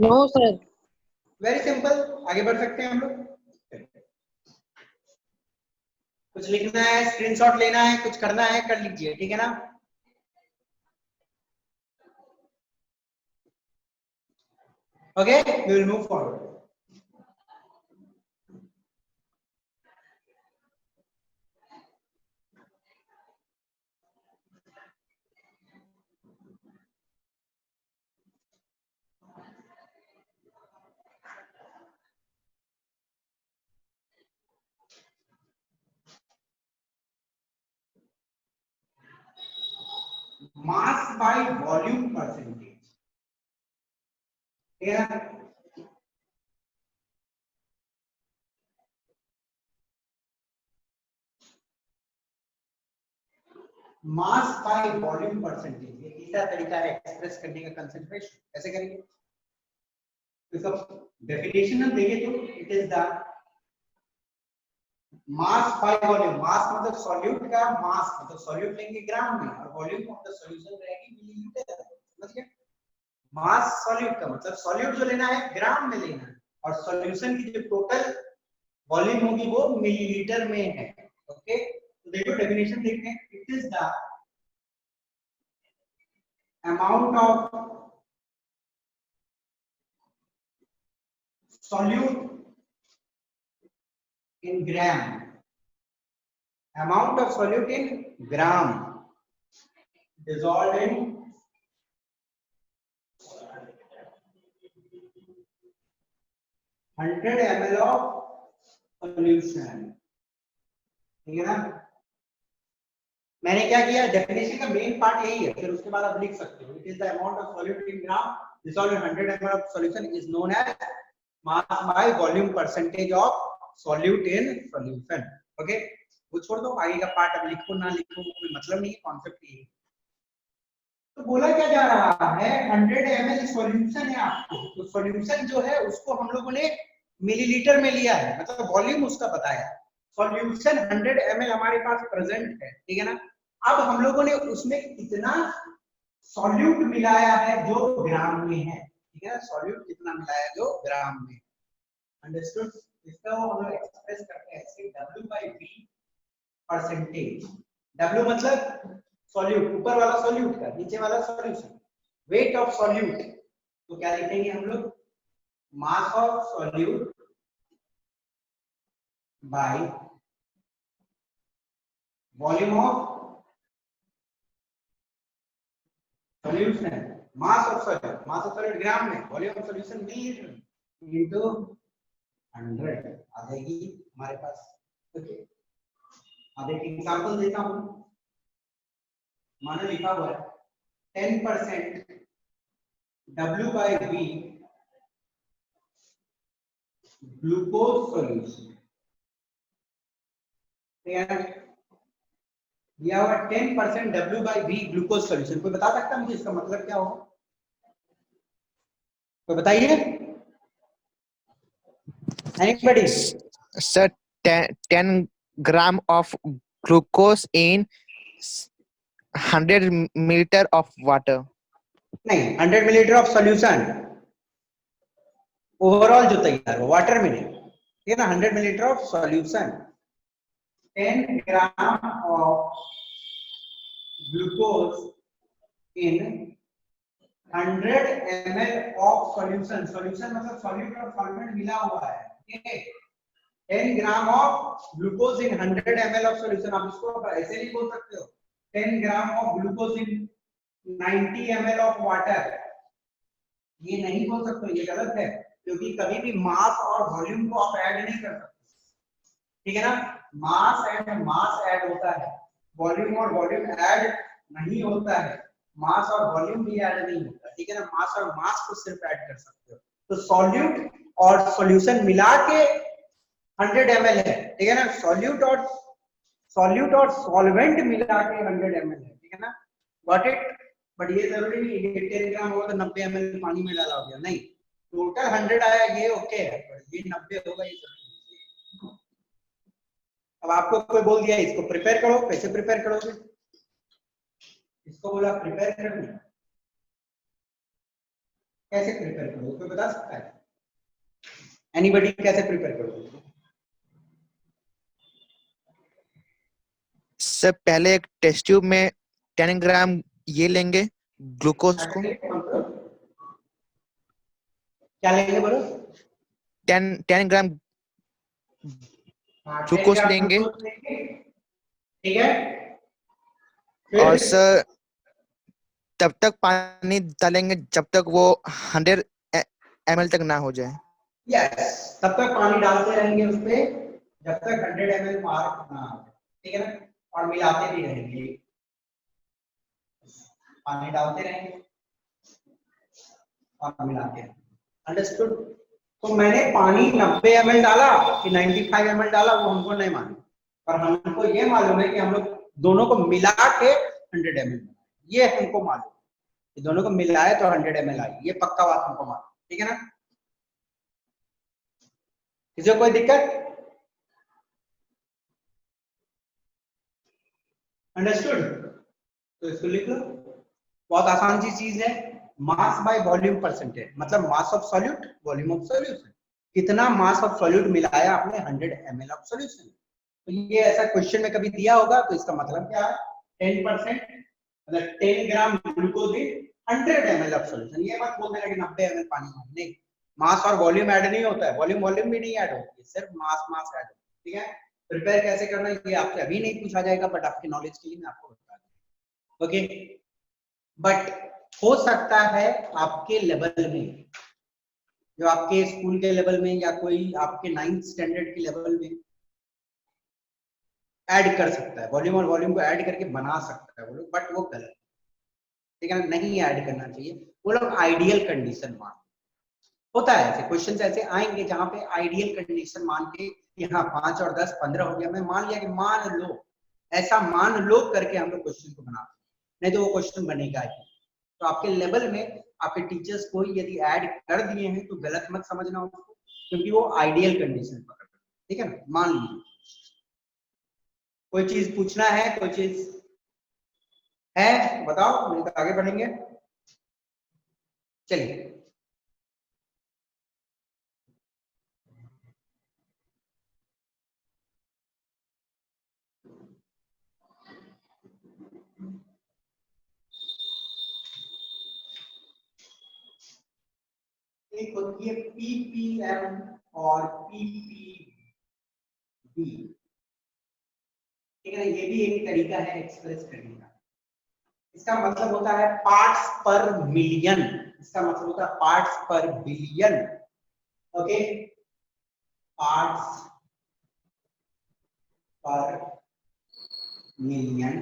No sir. वेरी सिंपल, आगे बढ़ सकते हैं हम लोग। कुछ लिखना है, स्क्रीनशॉट लेना है, कुछ करना है, कर लीजिए, ठीक है ना। Okay, we will move forward. Mass by volume percentage, ठीक है ना? मास बाय वॉल्यूम परसेंटेज, ये तीसरा तरीका है एक्सप्रेस करने का कंसंट्रेशन। कैसे करेंगे? इसका डेफिनेशन हम देंगे तो it is the mass by volume. Mass मतलब सॉल्यूट का मास, मतलब सॉल्यूट लेंगे ग्राम में और वॉल्यूम ऑफ द सॉल्यूशन रहेगी मिलीलीटर। समझ गए? मास सॉल्यूट का मतलब सॉल्यूट जो लेना है ग्राम में लेना है और सॉल्यूशन की जो टोटल वॉल्यूम होगी वो मिलीलीटर में है। ओके, तो देखो डेफिनेशन देखते हैं। It is the amount of solute in gram, amount of solute in gram dissolved in 100 ml of solution। ठीक है ना? मैंने क्या किया, डेफिनेशन का मेन पार्ट यही है, फिर उसके बाद आप लिख सकते हो। It is the amount of solute in gram dissolved in 100 ml of solution is known as mass by volume percentage of solute in solution। Okay, वो छोड़ दो, आगे का पार्ट अब लिखो ना लिखो कोई मतलब नहीं है, कॉन्सेप्ट ये है। तो बोला क्या जा रहा है, 100 ml सॉल्यूशन है आपको, तो सॉल्यूशन जो है उसको हम लोगों ने मिलीलीटर में लिया है, मतलब वॉल्यूम उसका बताया। सॉल्यूशन 100 ml हमारे पास प्रेजेंट है, ठीक है ना? अब हम लोगों ने उसमें कितना सॉल्यूट मिलाया है जो ग्राम में है, ठीक है? सॉल्यूट कितना मिलाया जो ग्राम में। अंडरस्टूड? इसका वो हम लोग एक्सप्रेस करते हैं ऐसे W/V परसेंटेज। W मतलब सॉल्यूट, ऊपर वाला सॉल्यूट का, नीचे वाला सॉल्यूशन, वेट ऑफ सॉल्यूट। तो क्या लिखेंगे हम लोग? Mass of solute by volume of solution. Mass of solute, mass of solute gram में, volume of solution millilitre into 100 आ जाएगी हमारे पास। ओके, अब एक एग्जांपल देता हूं। मानो लिखा हुआ है 10% W/V ग्लूकोज सॉल्यूशन, ठीक है? दिया हुआ 10% W/V ग्लूकोज सॉल्यूशन। कोई बता सकता है मुझे इसका मतलब क्या होगा? कोई बताइए, anybody? Sir, 10 gram of glucose in 100 milliliter of water. नहीं, 100 मिलीलीटर ऑफ सॉल्यूशन ओवरऑल जो तैयार हो, वाटर में नहीं, ठीक है ना? 100 millilitre of solution, 10 gram of glucose in 100 ml of solution. Solution मतलब सॉल्यूट और सॉल्वेंट मिला हुआ है, ठीक है? 10 gram of glucose in 100 ml of solution. आप इसको ऐसे नहीं बोल सकते हो 10 gram of glucose in 90 ml of water, ये नहीं बोल सकते, ये गलत है, क्योंकि कभी भी मास और वॉल्यूम को आप ऐड नहीं कर सकते, ठीक है ना? मास एंड मास ऐड होता है, वॉल्यूम और वॉल्यूम ऐड नहीं होता है, मास और वॉल्यूम भी ऐड नहीं होता, ठीक है ना? मास और मास को सिर्फ ऐड कर सकते हो। तो सॉल्यूट और सॉल्यूशन मिला के 100 ml है, ठीक है ना? सॉल्यूट और सॉल्वेंट मिला के 100 ml है, ठीक है ना? Got it? बट ये जरूरी नहीं है 10 ग्राम होगा तो 90 ml पानी में डाला हो गया, नहीं, टोटल 100 आया ये ओके है, पर ये 90 होगा ये जरूरी नहीं। अब आपको कोई बोल दिया इसको प्रिपेयर करो, कैसे प्रिपेयर करोगे? इसको बोला प्रिपेयर करने, कैसे प्रिपेयर करोगे? कोई बता सकता है? एनीबॉडी कैसे प्रिपेयर करोगे? सर पहले एक टेस्ट ट्यूब में 10 ग्राम ये लेंगे ग्लूकोज को, क्या लेंगे बोलो? 10 ग्राम ग्लूकोज लेंगे, ठीक है? और सर तब तक पानी डालेंगे जब तक वो 100 ml तक ना हो जाए। यस, तब तक पानी डालते रहेंगे उस पे जब तक 100 ml पार ना हो, ठीक है ना? और मिलाते भी रहेंगे। पानी डालते रहेंगे और मिलाते रहेंगे। अंडरस्टूड? तो मैंने पानी 90 ml डाला कि 95 ml डाला वो हमको नहीं मालूम, पर हमको ये मालूम है कि हम लोग दोनों को मिला के 100 ml, ये हमको मालूम कि दोनों को मिलाए तो 100 ml आई, ये पक्का बात हमको मालूम। ठीक है ना? किसी को कोई दिक्कत? अंडरस्टूड? तो इसको लिख लो, बहुत आसान सी चीज है। मास बाय वॉल्यूम परसेंटेज, मतलब मास of solute volume of solution. कितना मास ऑफ सॉल्यूट मिलाया आपने 100 ml ऑफ सॉल्यूशन। तो ये ऐसा क्वेश्चन में कभी दिया होगा तो इसका मतलब क्या है? 10%, मतलब 10 gram glucose in 100 ml of solution. ये मत बोल देना कि 90 ml पानी में, नहीं, मास और वॉल्यूम ऐड नहीं होता है, वॉल्यूम भी नहीं ऐड होती है, सिर्फ मास ऐड होता है। ठीक है? प्रिपेयर कैसे करना ये आपसे अभी नहीं पूछा जाएगा, बट आपके नॉलेज के लिए मैं आपको बता दूं। ओके, बट हो सकता है आपके लेवल में, जो आपके स्कूल के लेवल में या कोई आपके 9th स्टैंडर्ड के लेवल में ऐड कर सकता है, वॉल्यूम और वॉल्यूम को ऐड करके बना सकता है वो लोग, बट वो गलत, ठीक है, नहीं ऐड करना चाहिए। वो लोग आइडियल कंडीशन मान, होता है ऐसे क्वेश्चन ऐसे आएंगे जहां पे आइडियल कंडीशन मान के यहाँ 5 और 10 15 हो गया, मैं मान लिया कि मान लो, ऐसा मान लो करके हम लोग क्वेश्चन को बनाते, नहीं तो वो क्वेश्चन बनेगा ही। तो आपके लेवल में आपके टीचर्स को यदि ऐड कर दिए हैं तो गलत मत समझना उसको, क्योंकि वो आइडियल कंडीशन पकड़, ठीक है ना? मान लीजिए कोई चीज पूछना है, कोई चीज है बताओ, नहीं तो आगे बढ़ेंगे। चलिए, एक होती है पीपीएम और पीपीबी, ठीक है ना? ये भी एक तरीका है एक्सप्रेस करने का। इसका मतलब होता है पार्ट्स पर मिलियन, इसका मतलब होता है parts per billion. Okay, parts per million,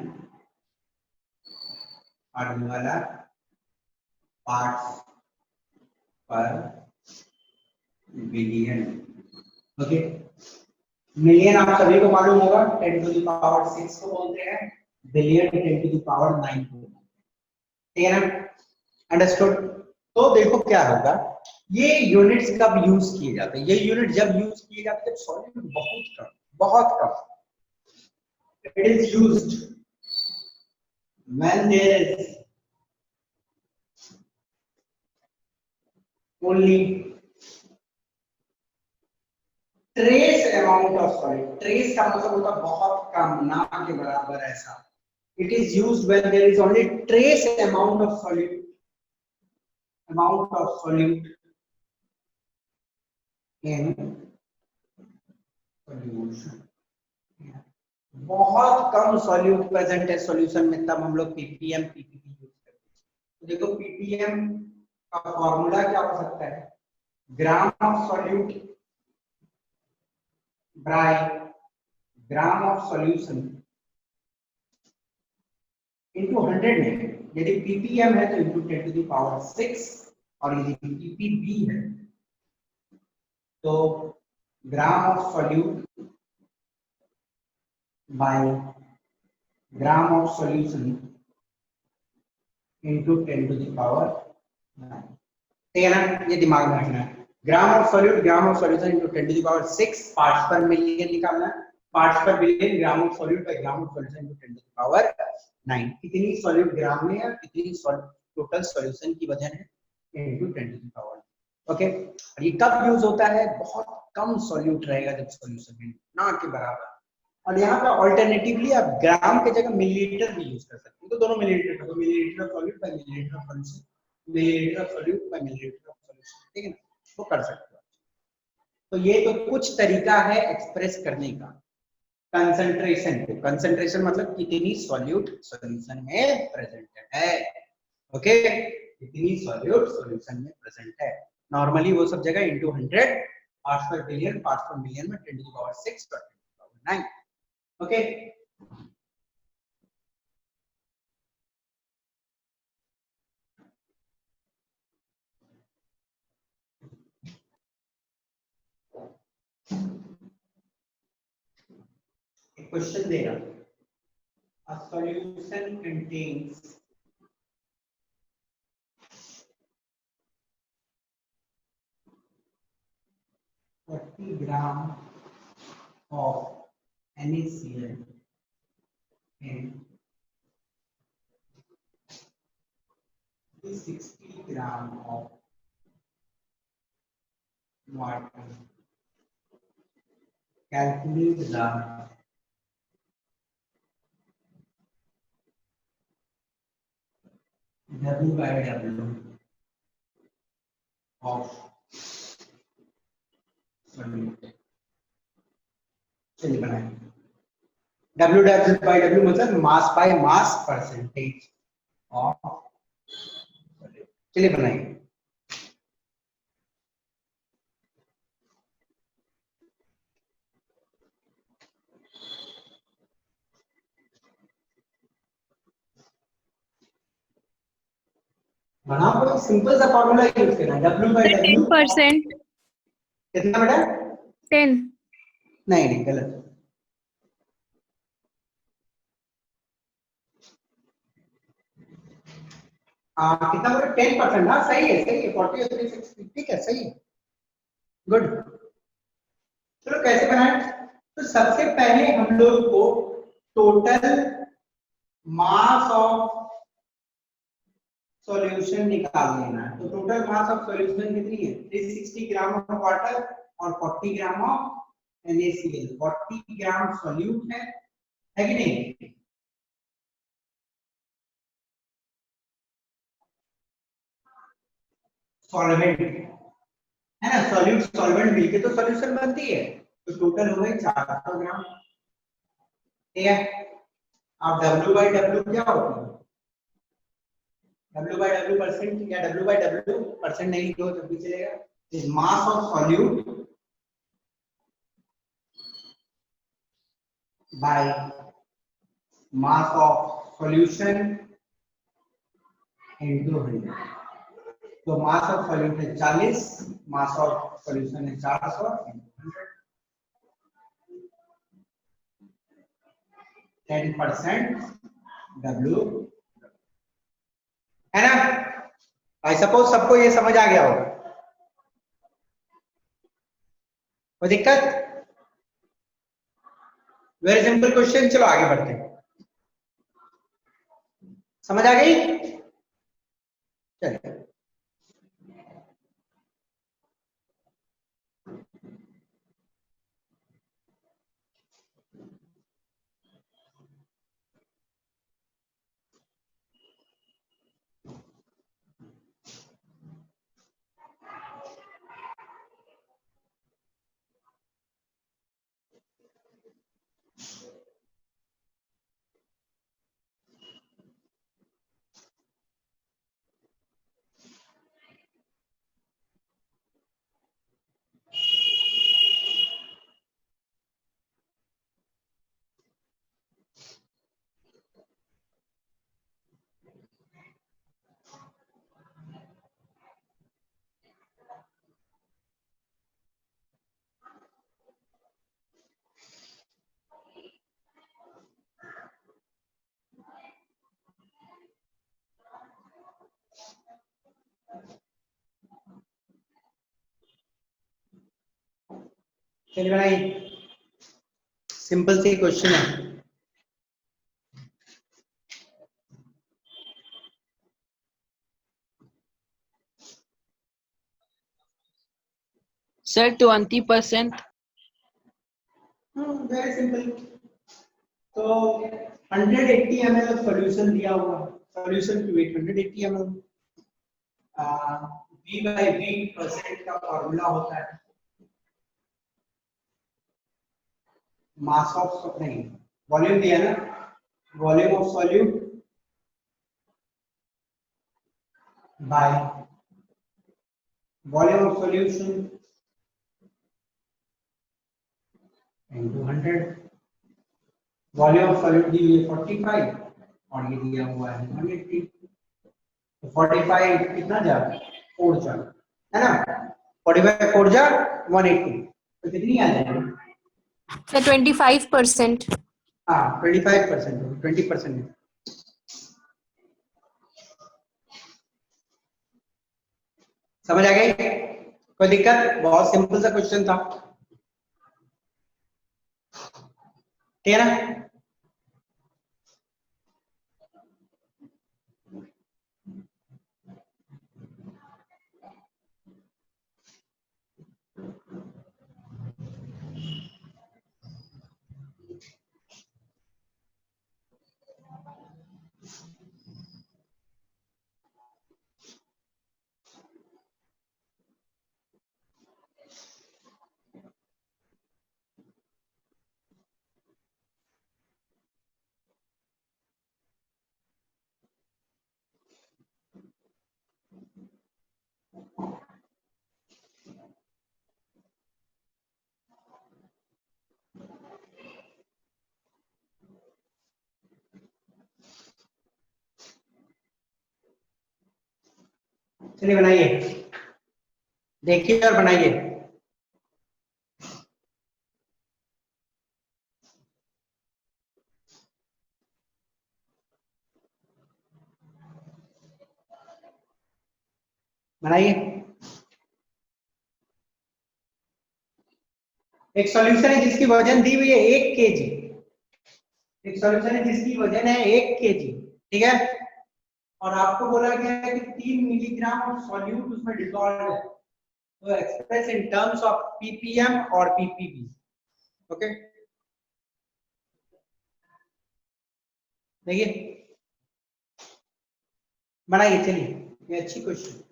आगे वाला parts per billion. Okay, million आप सभी को मालूम होगा 10 टू द पावर 6 को बोलते हैं, बिलियन 10 टू द पावर 9 को, ठीक है ना? अंडरस्टूड? तो देखो क्या होगा, ये यूनिट्स कब यूज किए जाते हैं? ये यूनिट जब यूज किए जाते हैं जब सॉल्यूट बहुत कम, it is used when there is only trace amount of solid, trace का मतलब होता है बहुत कम, ना के बराबर ऐसा। it is used when there is only trace amount of solute in solution, बहुत कम सॉल्यूट प्रेजेंट है सॉल्यूशन में, तब हम लोग पीपीएम पीपीबी यूज करते हैं। तो देखो पीपीएम का फॉर्मूला क्या हो सकता है? Gram of solute by gram of solution into 100 में, यदि पीपीएम है तो इनटू 10 टू द पावर 6, और यदि पीपीबी है तो gram of solute by gram of solution into 10 to the power 9, ठीक है ना? ये दिमाग में रखना है, gram of solution into 10 to the power 6, parts per million निकालना है, parts per billion, gram of solute by gram of solution into 10 to the power 9, कितनी सॉल्यूट ग्राम में है, कितनी टोटल सॉल्यूशन की वजन है, into 10 to the power. Okay, और ये कब यूज होता है? बहुत कम सॉल्यूट रहेगा जब सॉल्यूशन में ना के बराबर, और यहाँ पे ऑल्टरनेटिवली आप ग्राम के जगह मिलीलीटर भी यूज कर सकते हैं, तो दोनों मिलीलीटर, तो millilitre of solute bye millilitre of solution, millilitre of solute bye millilitre of solution, ठीक है ना? वो कर सकते हो। तो ये तो कुछ तरीका है एक्सप्रेस करने का कंसंट्रेशन को। कंसंट्रेशन मतलब कितनी सॉल्यूट सॉल्यूशन में प्रेजेंट है, ओके, कितनी सॉल्यूट सॉल्यूशन में प्रेजेंट है। नॉर्मली वो सब जगह into 100, parts per billion, parts per million में 10 टू द पावर 6 और 10 to the power 9, okay. Question देगा, a solution contains 40 gram of NaCl and 60 gram of water. Calculate the W by W of solute. चलिए बनाएं। W by W मतलब mass by mass percentage of. चलिए बनाइए। बनाओ, कोई simple सा formula use करना है, W by W 10%. कितना बेटा? 10. नहीं गलत। कितना बोले? 10%। हाँ सही है 40 और 360 ठीक है, सही है, गुड। चलो कैसे बनाएं? तो सबसे पहले हम लोग को टोटल मास ऑफ सॉल्यूशन निकाल लेना है। तो टोटल मास ऑफ सॉल्यूशन कितनी है? 360 ग्राम ऑफ वाटर और 40 gram of NaCl। 40 gram solute है कि नहीं? सॉल्वेंट है ना, सॉल्यूट सॉल्वेंट मिलके तो सॉल्यूशन बनती है। तो टोटल हो गए 400 ग्राम, ठीक है। अब W by W क्या होती है? W by W परसेंट या W by W परसेंट नहीं लो तब भी चलेगा। Is mass of solute by mass of solution into 100। तो मास ऑफ सॉल्यूट है 40, मास ऑफ सॉल्यूशन है 400 इनटू 100। 10% W है ना। आई सपोज सबको ये समझ आ गया होगा, कोई दिक्कत? Very simple question. चलो आगे बढ़ते हैं। समझ आ गई? चलिए चलिए बनाइए। सिंपल सी क्वेश्चन है। सर 20%। Very simple. तो 180 ml ऑफ सॉल्यूशन दिया हुआ, सॉल्यूशन की weight 180 ml। V by V percent का फॉर्मूला होता है मास ऑफ, नहीं वॉल्यूम दिया ना, volume of solute by volume of solution into 100। Volume of solute दी हुई है 45 और ये दिया हुआ है 180। तो 45 कितना जा 4 जा है ना, 45 4 जा 180। तो कितनी आ जाएगी? So 25%. हाँ 25%, 20%। समझ आ गई? कोई दिक्कत? बहुत सिंपल सा क्वेश्चन था, ठीक है ना? चलिए बनाइए, देखिए और बनाइए। बनाइए। एक सॉल्यूशन है जिसकी वजन दी हुई है 1 kg। एक सॉल्यूशन है जिसकी वजन है 1 kg, ठीक है? और आपको बोला गया है कि 3 मिलीग्राम ऑफ सॉल्यूट उसमें डिसॉल्व है, तो express in terms of ppm और ppb। ओके, देखिए बनाइए। चलिए, ये अच्छी क्वेश्चन।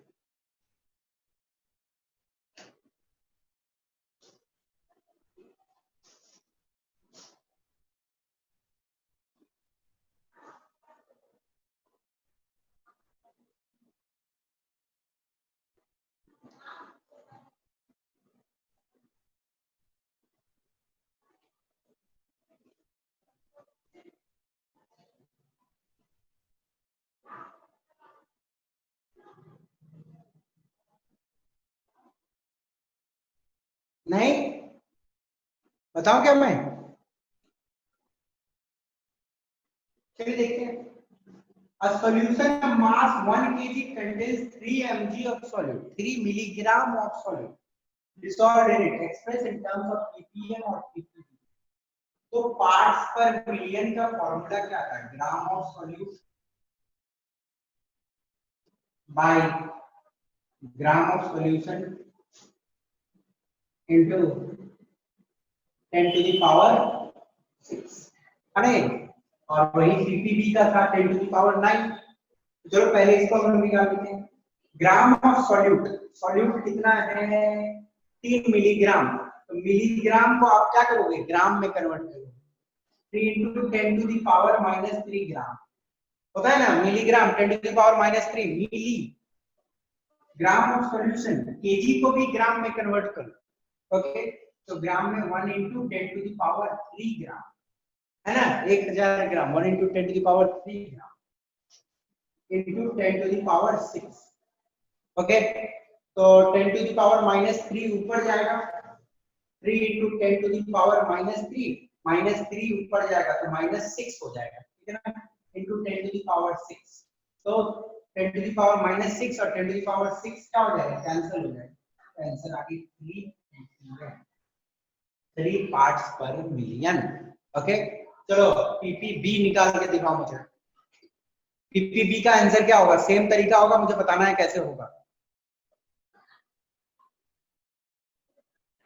नहीं बताऊं क्या मैं? चलिए देखते हैं। A solution of mass 1 kg contains 3 mg of solute, 3 milligram of solute dissolved in it, expressed in terms of ppm और ppb। तो पार्ट्स पर मिलियन का फॉर्मूला क्या था? ग्राम of solute by gram of solution into 10 to the power 6, अरे और वही ppb का था 10 to the power 9। चलो पहले इसको हम निकाल लेते हैं। ग्राम ऑफ सॉल्यूट, सॉल्यूट कितना है? 3 मिलीग्राम। तो मिलीग्राम को आप क्या करोगे? ग्राम में कन्वर्ट करोगे। 3 into 10 to the power minus 3 ग्राम होता है ना? Milligram 10 to the power minus 3 milli. Gram of solution, KG को भी ग्राम में कन्वर्ट करो। ओके, तो ग्राम में 1 into 10 to the power 3 ग्राम है ना? 1000 ग्राम 1 into 10 to the power 3 gram into 10 to the power 6। Okay, तो 10 to the power minus 3 ऊपर जाएगा, 3 into 10 to the power minus 3 ऊपर जाएगा तो minus 6 हो जाएगा, ठीक है ना? into 10 to the power 6। तो 10 to the power minus 6 और 10 to the power 6 क्या हो जाएगा? कैंसिल हो जाएगा। आंसर आ गई 3 पार्ट्स पर मिलियन। ओके, चलो पीपीबी निकाल के दिखाओ मुझे। पीपीबी का आंसर क्या होगा? सेम तरीका होगा, मुझे बताना है कैसे होगा।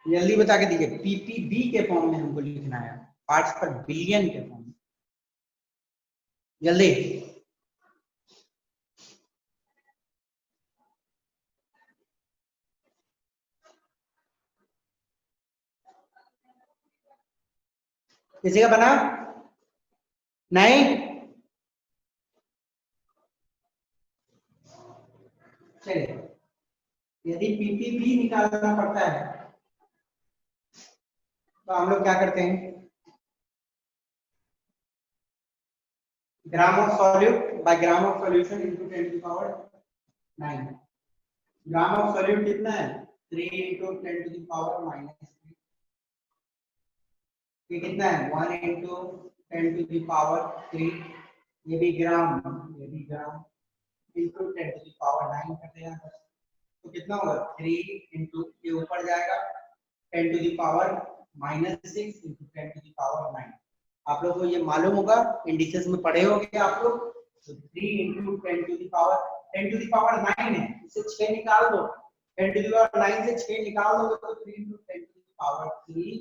जल्दी बता के दीजिए। पीपीबी के फॉर्म में हमको लिखना है, पार्ट्स पर बिलियन के फॉर्म में। जल्दी किसी का बना? नहीं? चलिए, यदि पीपीबी निकालना पड़ता है तो हम लोग क्या करते हैं? Gram of solute by gram of solution into 10 to power 9। Gram of solute कितना है? 3 into 10 to the power minus 3। ये कितना है? 1 into 10 to the power 3, ये भी ग्राम into 10 to the power 9 कर देना बस। तो कितना होगा 3 into ये ऊपर जाएगा 10 to the power -6 into 10 to the power 9। आप लोग को ये मालूम होगा, इंडिसेस में पढ़े होंगे आप लोग। तो 3 into 10 to the power 9 है, इसे 6 निकाल दो, 10 to the power 9 से 6 निकाल दो तो 3 into 10 to the power 3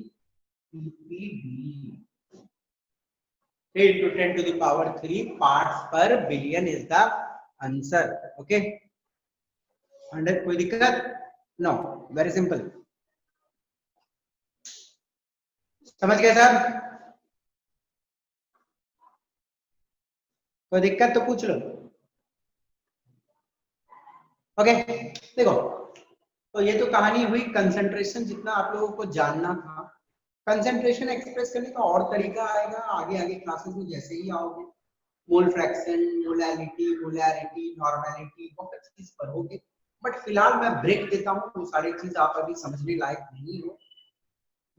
ppb, 3 into 10 to the power 3 parts per billion is the answer। Okay, under कोई दिक्कत? No, very simple. समझ गए साहब? कोई दिक्कत तो पूछ लो। ओके, देखो, तो ये तो कहानी हुई कंसंट्रेशन, जितना आप लोगों को जानना था। कंसंट्रेशन एक्सप्रेस करने का और तरीका आएगा आगे आगे क्लासेस में, जैसे ही आओगे। Mole fraction, molality, molarity, normality, बहुत अच्छी चीज पढ़ोगे। बट फिलहाल मैं ब्रेक देता हूँ, वो सारी चीज आप अभी समझने लायक नहीं हो।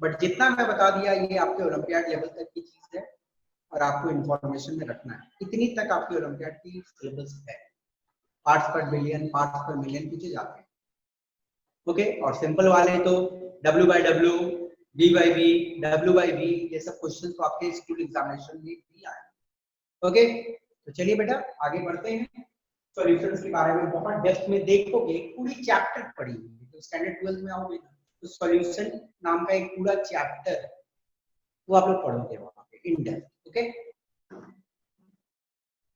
बट जितना मैं बता दिया ये आपके ओलंपियाड लेवल तक की चीज है और आपको इंफॉर्मेशन में रखना है। इतनी तक आपके ओलंपियाड की सिलेबस है। Parts per billion, parts per million पीछे जाते हैं। ओके, और सिंपल वाले तो W/W, V/V, W/V, ये सब क्वेश्चन तो आपके स्कूल एग्जामिनेशन में भी आए। ओके, तो चलिए बेटा आगे बढ़ते हैं। सॉल्यूशंस के बारे में बहुत डेप्थ में देखोगे, पूरी चैप्टर पढ़ी हुई तो स्टैंडर्ड 12 में आओगे तो सॉल्यूशन नाम का एक पूरा चैप्टर वो आप लोग पढ़ोगे वहां पे इन डेप्थ। ओके,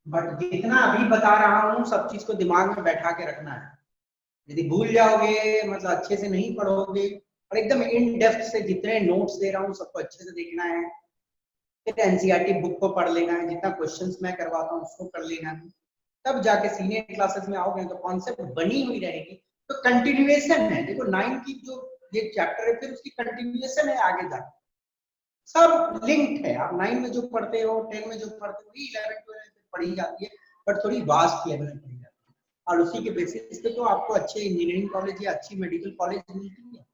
बट जितना अभी बता रहा हूँ सब चीज को दिमाग में बैठा के रखना है। यदि भूल जाओगे, मतलब अच्छे से नहीं पढ़ोगे, और एकदम इन डेप्थ से जितने नोट्स दे रहा हूँ सबको अच्छे से देखना है। फिर एनसीईआरटी बुक को पढ़ लेना है, जितना क्वेश्चंस मैं करवाता हूँ उसको कर लेना है। तब जाके सीनियर क्लासेस में आओगे तो कॉन्सेप्ट बनी हुई रहेगी। तो कंटिन्यूएशन है, देखो 9 की जो ये चैप्टर है फिर उसकी कंटिन्यूएशन है आगे जाके, सब लिंक्ड है। आप 9 में जो पढ़ते हो, 10 में जो पढ़ते हो, 11 12 पढ़ी जाती है, बट थोड़ी वास्ट लेवल में पढ़ी जाती है। और उसी के बेसिस पे तो आपको अच्छे इंजीनियरिंग कॉलेज या अच्छी मेडिकल कॉलेज मिलती है।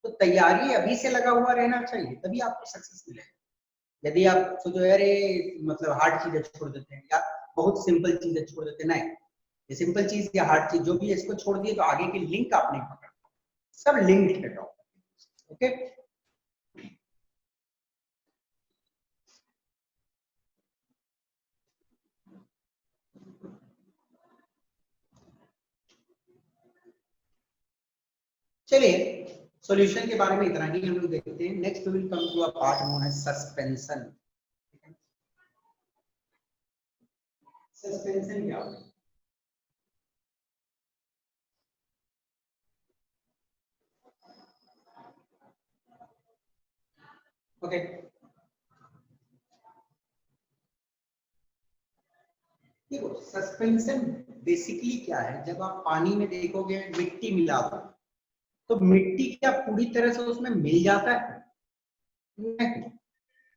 तो तैयारी अभी से लगा हुआ रहना चाहिए, तभी आपको सक्सेस मिलेगा। यदि आप सोचो अरे मतलब हार्ड चीजें छोड़ देते हैं या बहुत सिंपल चीजें छोड़ देते हैं, नहीं, ये सिंपल चीज या हार्ड चीज जो भी है इसको छोड़ दिए तो आगे की लिंक आप नहीं पकड़, सब लिंक्ड है टॉपिक। ओके, चलिए सॉल्यूशन के बारे में इतना ही हम लोग देखते हैं। Next will come to a part known as suspension. Suspension क्या होता है? ओके, देखो सस्पेंशन बेसिकली क्या है, जब आप पानी में देखोगे मिट्टी मिला दो तो मिट्टी क्या पूरी तरह से उसमें मिल जाता है? नहीं,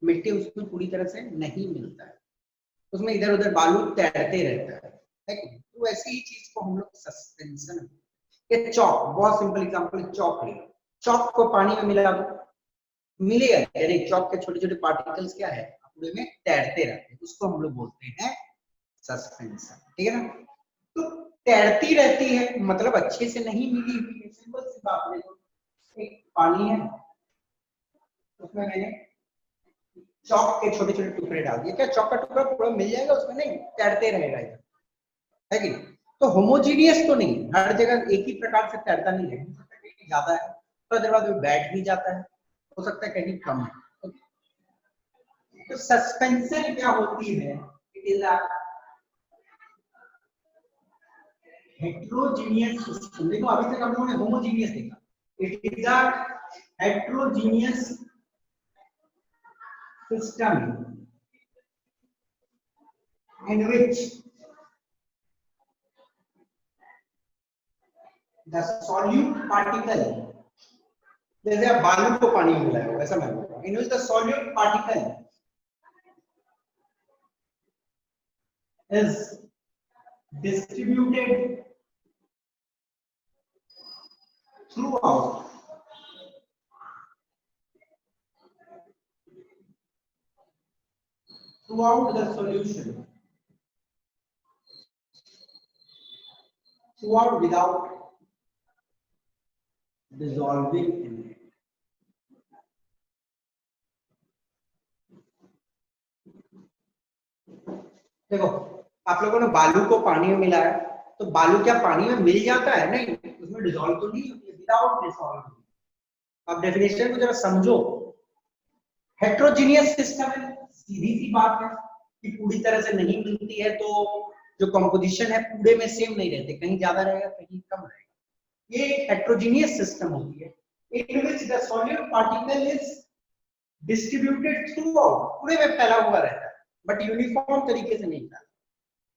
मिट्टी उसमें पूरी तरह से नहीं मिलता है, उसमें इधर उधर बालू तैरते रहता है कि? तो ऐसी ही चीज को हम लोग सस्पेंशन। ये चौक, बहुत सिंपल एग्जांपल, चौक ले, चौक को पानी में मिला दो, मिलेगा, यानी चौक के छोटे छोटे पार्टिकल्स क्या है पूरे में तैरते रहते हैं, उसको हम लोग बोलते हैं सस्पेंशन। ठीक है ना? तो तैरती रहती है मतलब अच्छे से नहीं मिली हुई है। सिंपल सी बात है, एक पानी है उसमें मैंने चौक के छोटे छोटे टुकड़े डाल दिए, क्या चौक का टुकड़ा पूरा मिल जाएगा उसमें? नहीं, तैरते रहेगा इधर, है कि नहीं? तो होमोजीनियस तो नहीं, हर जगह एक ही प्रकार से तैरता नहीं है, कहीं ज्यादा है तो देर बाद बैठ भी जाता है, हो सकता है कहीं कम है। तो सस्पेंशन क्या होती है? It is a heterogeneous system. देखो अभी तक हम लोगों ने होमोजीनियस देखा, it is a heterogeneous system in which the solute particle, जैसे आप बालू को पानी में मिलाए हो वैसा मैं बोल रहा हूं, in which the solute particle is distributed throughout throughout the solution, throughout without dissolving in it. देखो आप लोगों ने बालू को पानी में मिलाया, तो बालू क्या पानी में मिल जाता है? नहीं, उसमें डिसॉल्व तो नहीं होती है, विदाउट डिसॉल्व। अब डेफिनेशन को जरा समझो। हेट्रोजीनियस सिस्टम है, सीधी सी बात है कि पूरी तरह से नहीं मिलती है, तो जो कंपोजिशन है पूरे में सेम नहीं रहते, कहीं ज्यादा रहेगा कहीं कम रहेगा। ये एक हेट्रोजीनियस सिस्टम होती है in which the solute particle is distributed throughout, पूरे में फैला हुआ रहता है बट यूनिफॉर्म तरीके से नहीं फैला,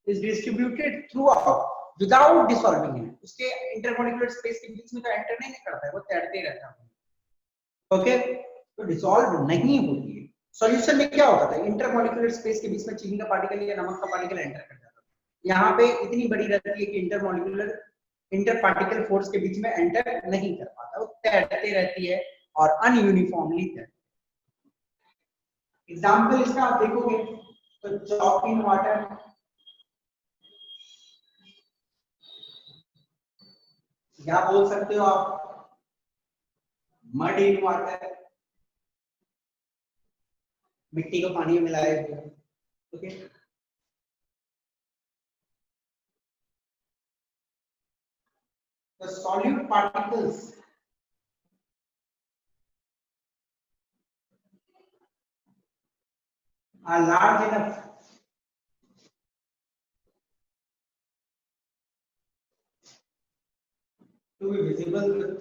is distributed throughout without dissolving in it। उसके इंटरमॉलिक्यूलर स्पेस के बीच में तो एंटर नहीं करता है, वो तैरते रहता है। ओके, तो डिसॉल्व नहीं होती है। सॉल्यूशन में क्या होता था? इंटरमॉलिक्यूलर स्पेस के बीच में चीनी का पार्टिकल या नमक का पार्टिकल एंटर कर जाता था। यहाँ पे इतनी बड़ी रहती है कि इंटरमॉलिक्यूलर इंटर पार्टिकल फोर्स के बीच में एंटर नहीं कर पाता, वो तैरती रहती है और अनयूनिफॉर्मली तैरती है। एग्जाम्पल इसका आप देखोगे तो चॉक इन वाटर, या बोल सकते हो आप मड इन वाटर, मिट्टी को पानी में मिलाए हुए। Okay, the solute particles are large enough to be visible with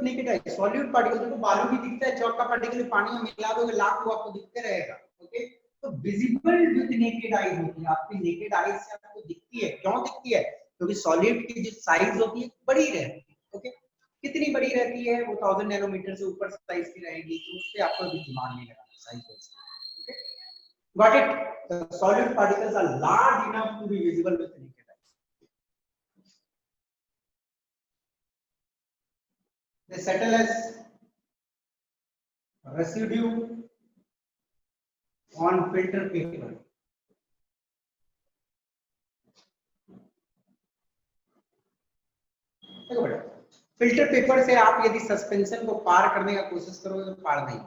naked eye। solute particle देखो बालू भी दिखता है, चौक का पार्टिकल पानी में मिला दोगे लाख वो आपको दिखते रहेगा। ओके, तो विजिबल विद नेकेड आई होती है, आपकी नेकेड आई से आपको दिखती है। क्यों दिखती है? क्योंकि सॉलिड की जो साइज होती है बड़ी रहती है। ओके, कितनी बड़ी रहती है? वो 1000 नैनोमीटर से ऊपर साइज की रहेगी, तो उससे आपको भी दिमाग नहीं लगाना साइज वैसे। Okay, got it? Solid particles are large enough to be visible with naked eye. They settle as residue on filter paper। देखो बेटा, फिल्टर पेपर से आप यदि सस्पेंशन को पार करने का कोशिश करोगे तो पार नहीं,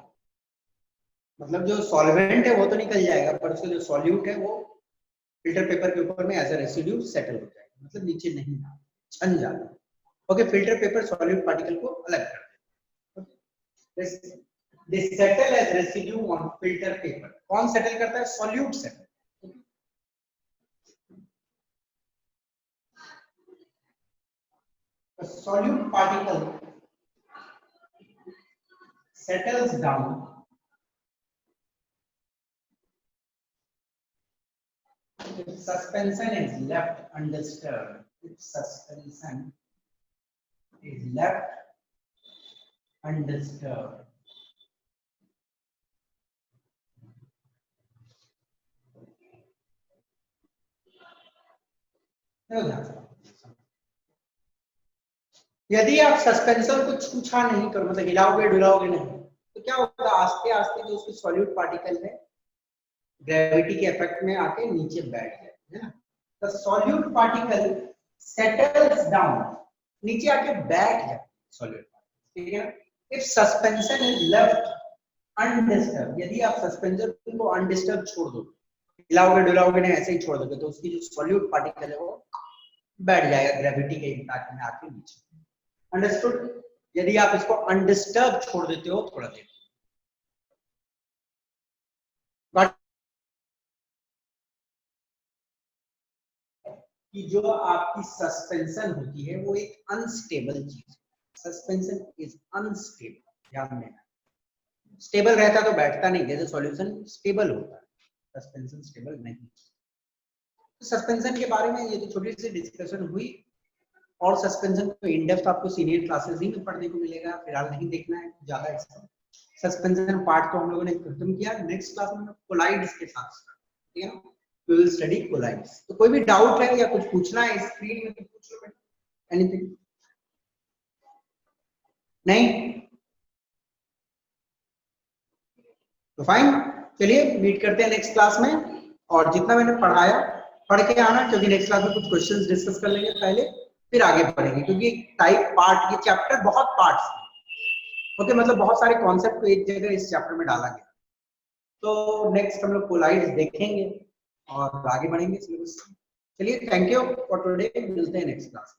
मतलब जो सॉल्वेंट है वो तो निकल जाएगा, पर उसका जो सॉल्यूट है वो फिल्टर पेपर के ऊपर में एज अ रेसिड्यू सेटल हो जाएगा, मतलब नीचे नहीं आता, छन जाता है। Okay, filter paper solute particle को अलग कर देता है। They settle as residue on filter paper। कौन सेटल करता है? Solute settle. The solute particle settles down if suspension is left undisturbed। If suspension is left undisturbed, यदि आप सस्पेंशन को छूछा नहीं करो, मतलब हिलाओगे डुलाओगे नहीं, तो क्या होगा? आस्ते आस्ते जो उसकी सॉल्यूट पार्टिकल है ग्रेविटी के इफेक्ट में आके नीचे बैठ जाए, है ना। The solute particle settles down, नीचे आके बैठ जाए सॉल्यूट पार्टिकल, ठीक है। If suspension is left undisturbed, यदि आप सस्पेंशन को अनडिस्टर्ब छोड़ दो, हिलाओगे डुलाओगे नहीं, ऐसे ही छोड़ दोगे, तो उसकी जो सॉल्यूट पार्टिकल है वो बैठ जाएगा ग्रेविटी के इम्पैक्ट में आके नीचे। अंडरस्टूड? यदि आप इसको अनडिस्टर्ब छोड़ देते हो थोड़ा देर, कि जो आपकी सस्पेंशन होती है वो एक अनस्टेबल चीज है। सस्पेंशन इज अनस्टेबल, ध्यान देना। स्टेबल रहता तो बैठता नहीं, जैसे सॉल्यूशन स्टेबल होता है, सस्पेंशन स्टेबल नहीं। तो सस्पेंशन के बारे में ये तो छोटी सी डिस्कशन हुई, और सस्पेंशन को इन डेप्थ आपको सीनियर क्लासेस ही में पढ़ने को मिलेगा, फिलहाल नहीं देखना है ज्यादा इसका। सस्पेंशन पार्ट को हम लोगों ने खत्म किया, नेक्स्ट क्लास में कोलाइड्स के साथ, ठीक है ना। We will study colloids. तो कोई भी डाउट है या कुछ पूछना है इस स्क्रीन में तो पूछ लो बेटा, एनीथिंग? नहीं तो फाइन, चलिए मीट करते हैं नेक्स्ट क्लास में। और जितना मैंने पढ़ाया पढ़ के आना, क्योंकि नेक्स्ट क्लास में कुछ क्वेश्चंस डिस्कस कर लेंगे पहले, फिर आगे बढ़ेंगे, क्योंकि टाइप पार्ट ये चैप्टर बहुत पार्ट्स है। ओके, मतलब बहुत सारे कॉन्सेप्ट को एक जगह इस चैप्टर में डाला गया। तो नेक्स्ट हम लोग कोलाइड्स देखेंगे और आगे बढ़ेंगे सिलेबस। चलिए, थैंक यू फॉर टुडे, मिलते हैं नेक्स्ट क्लास।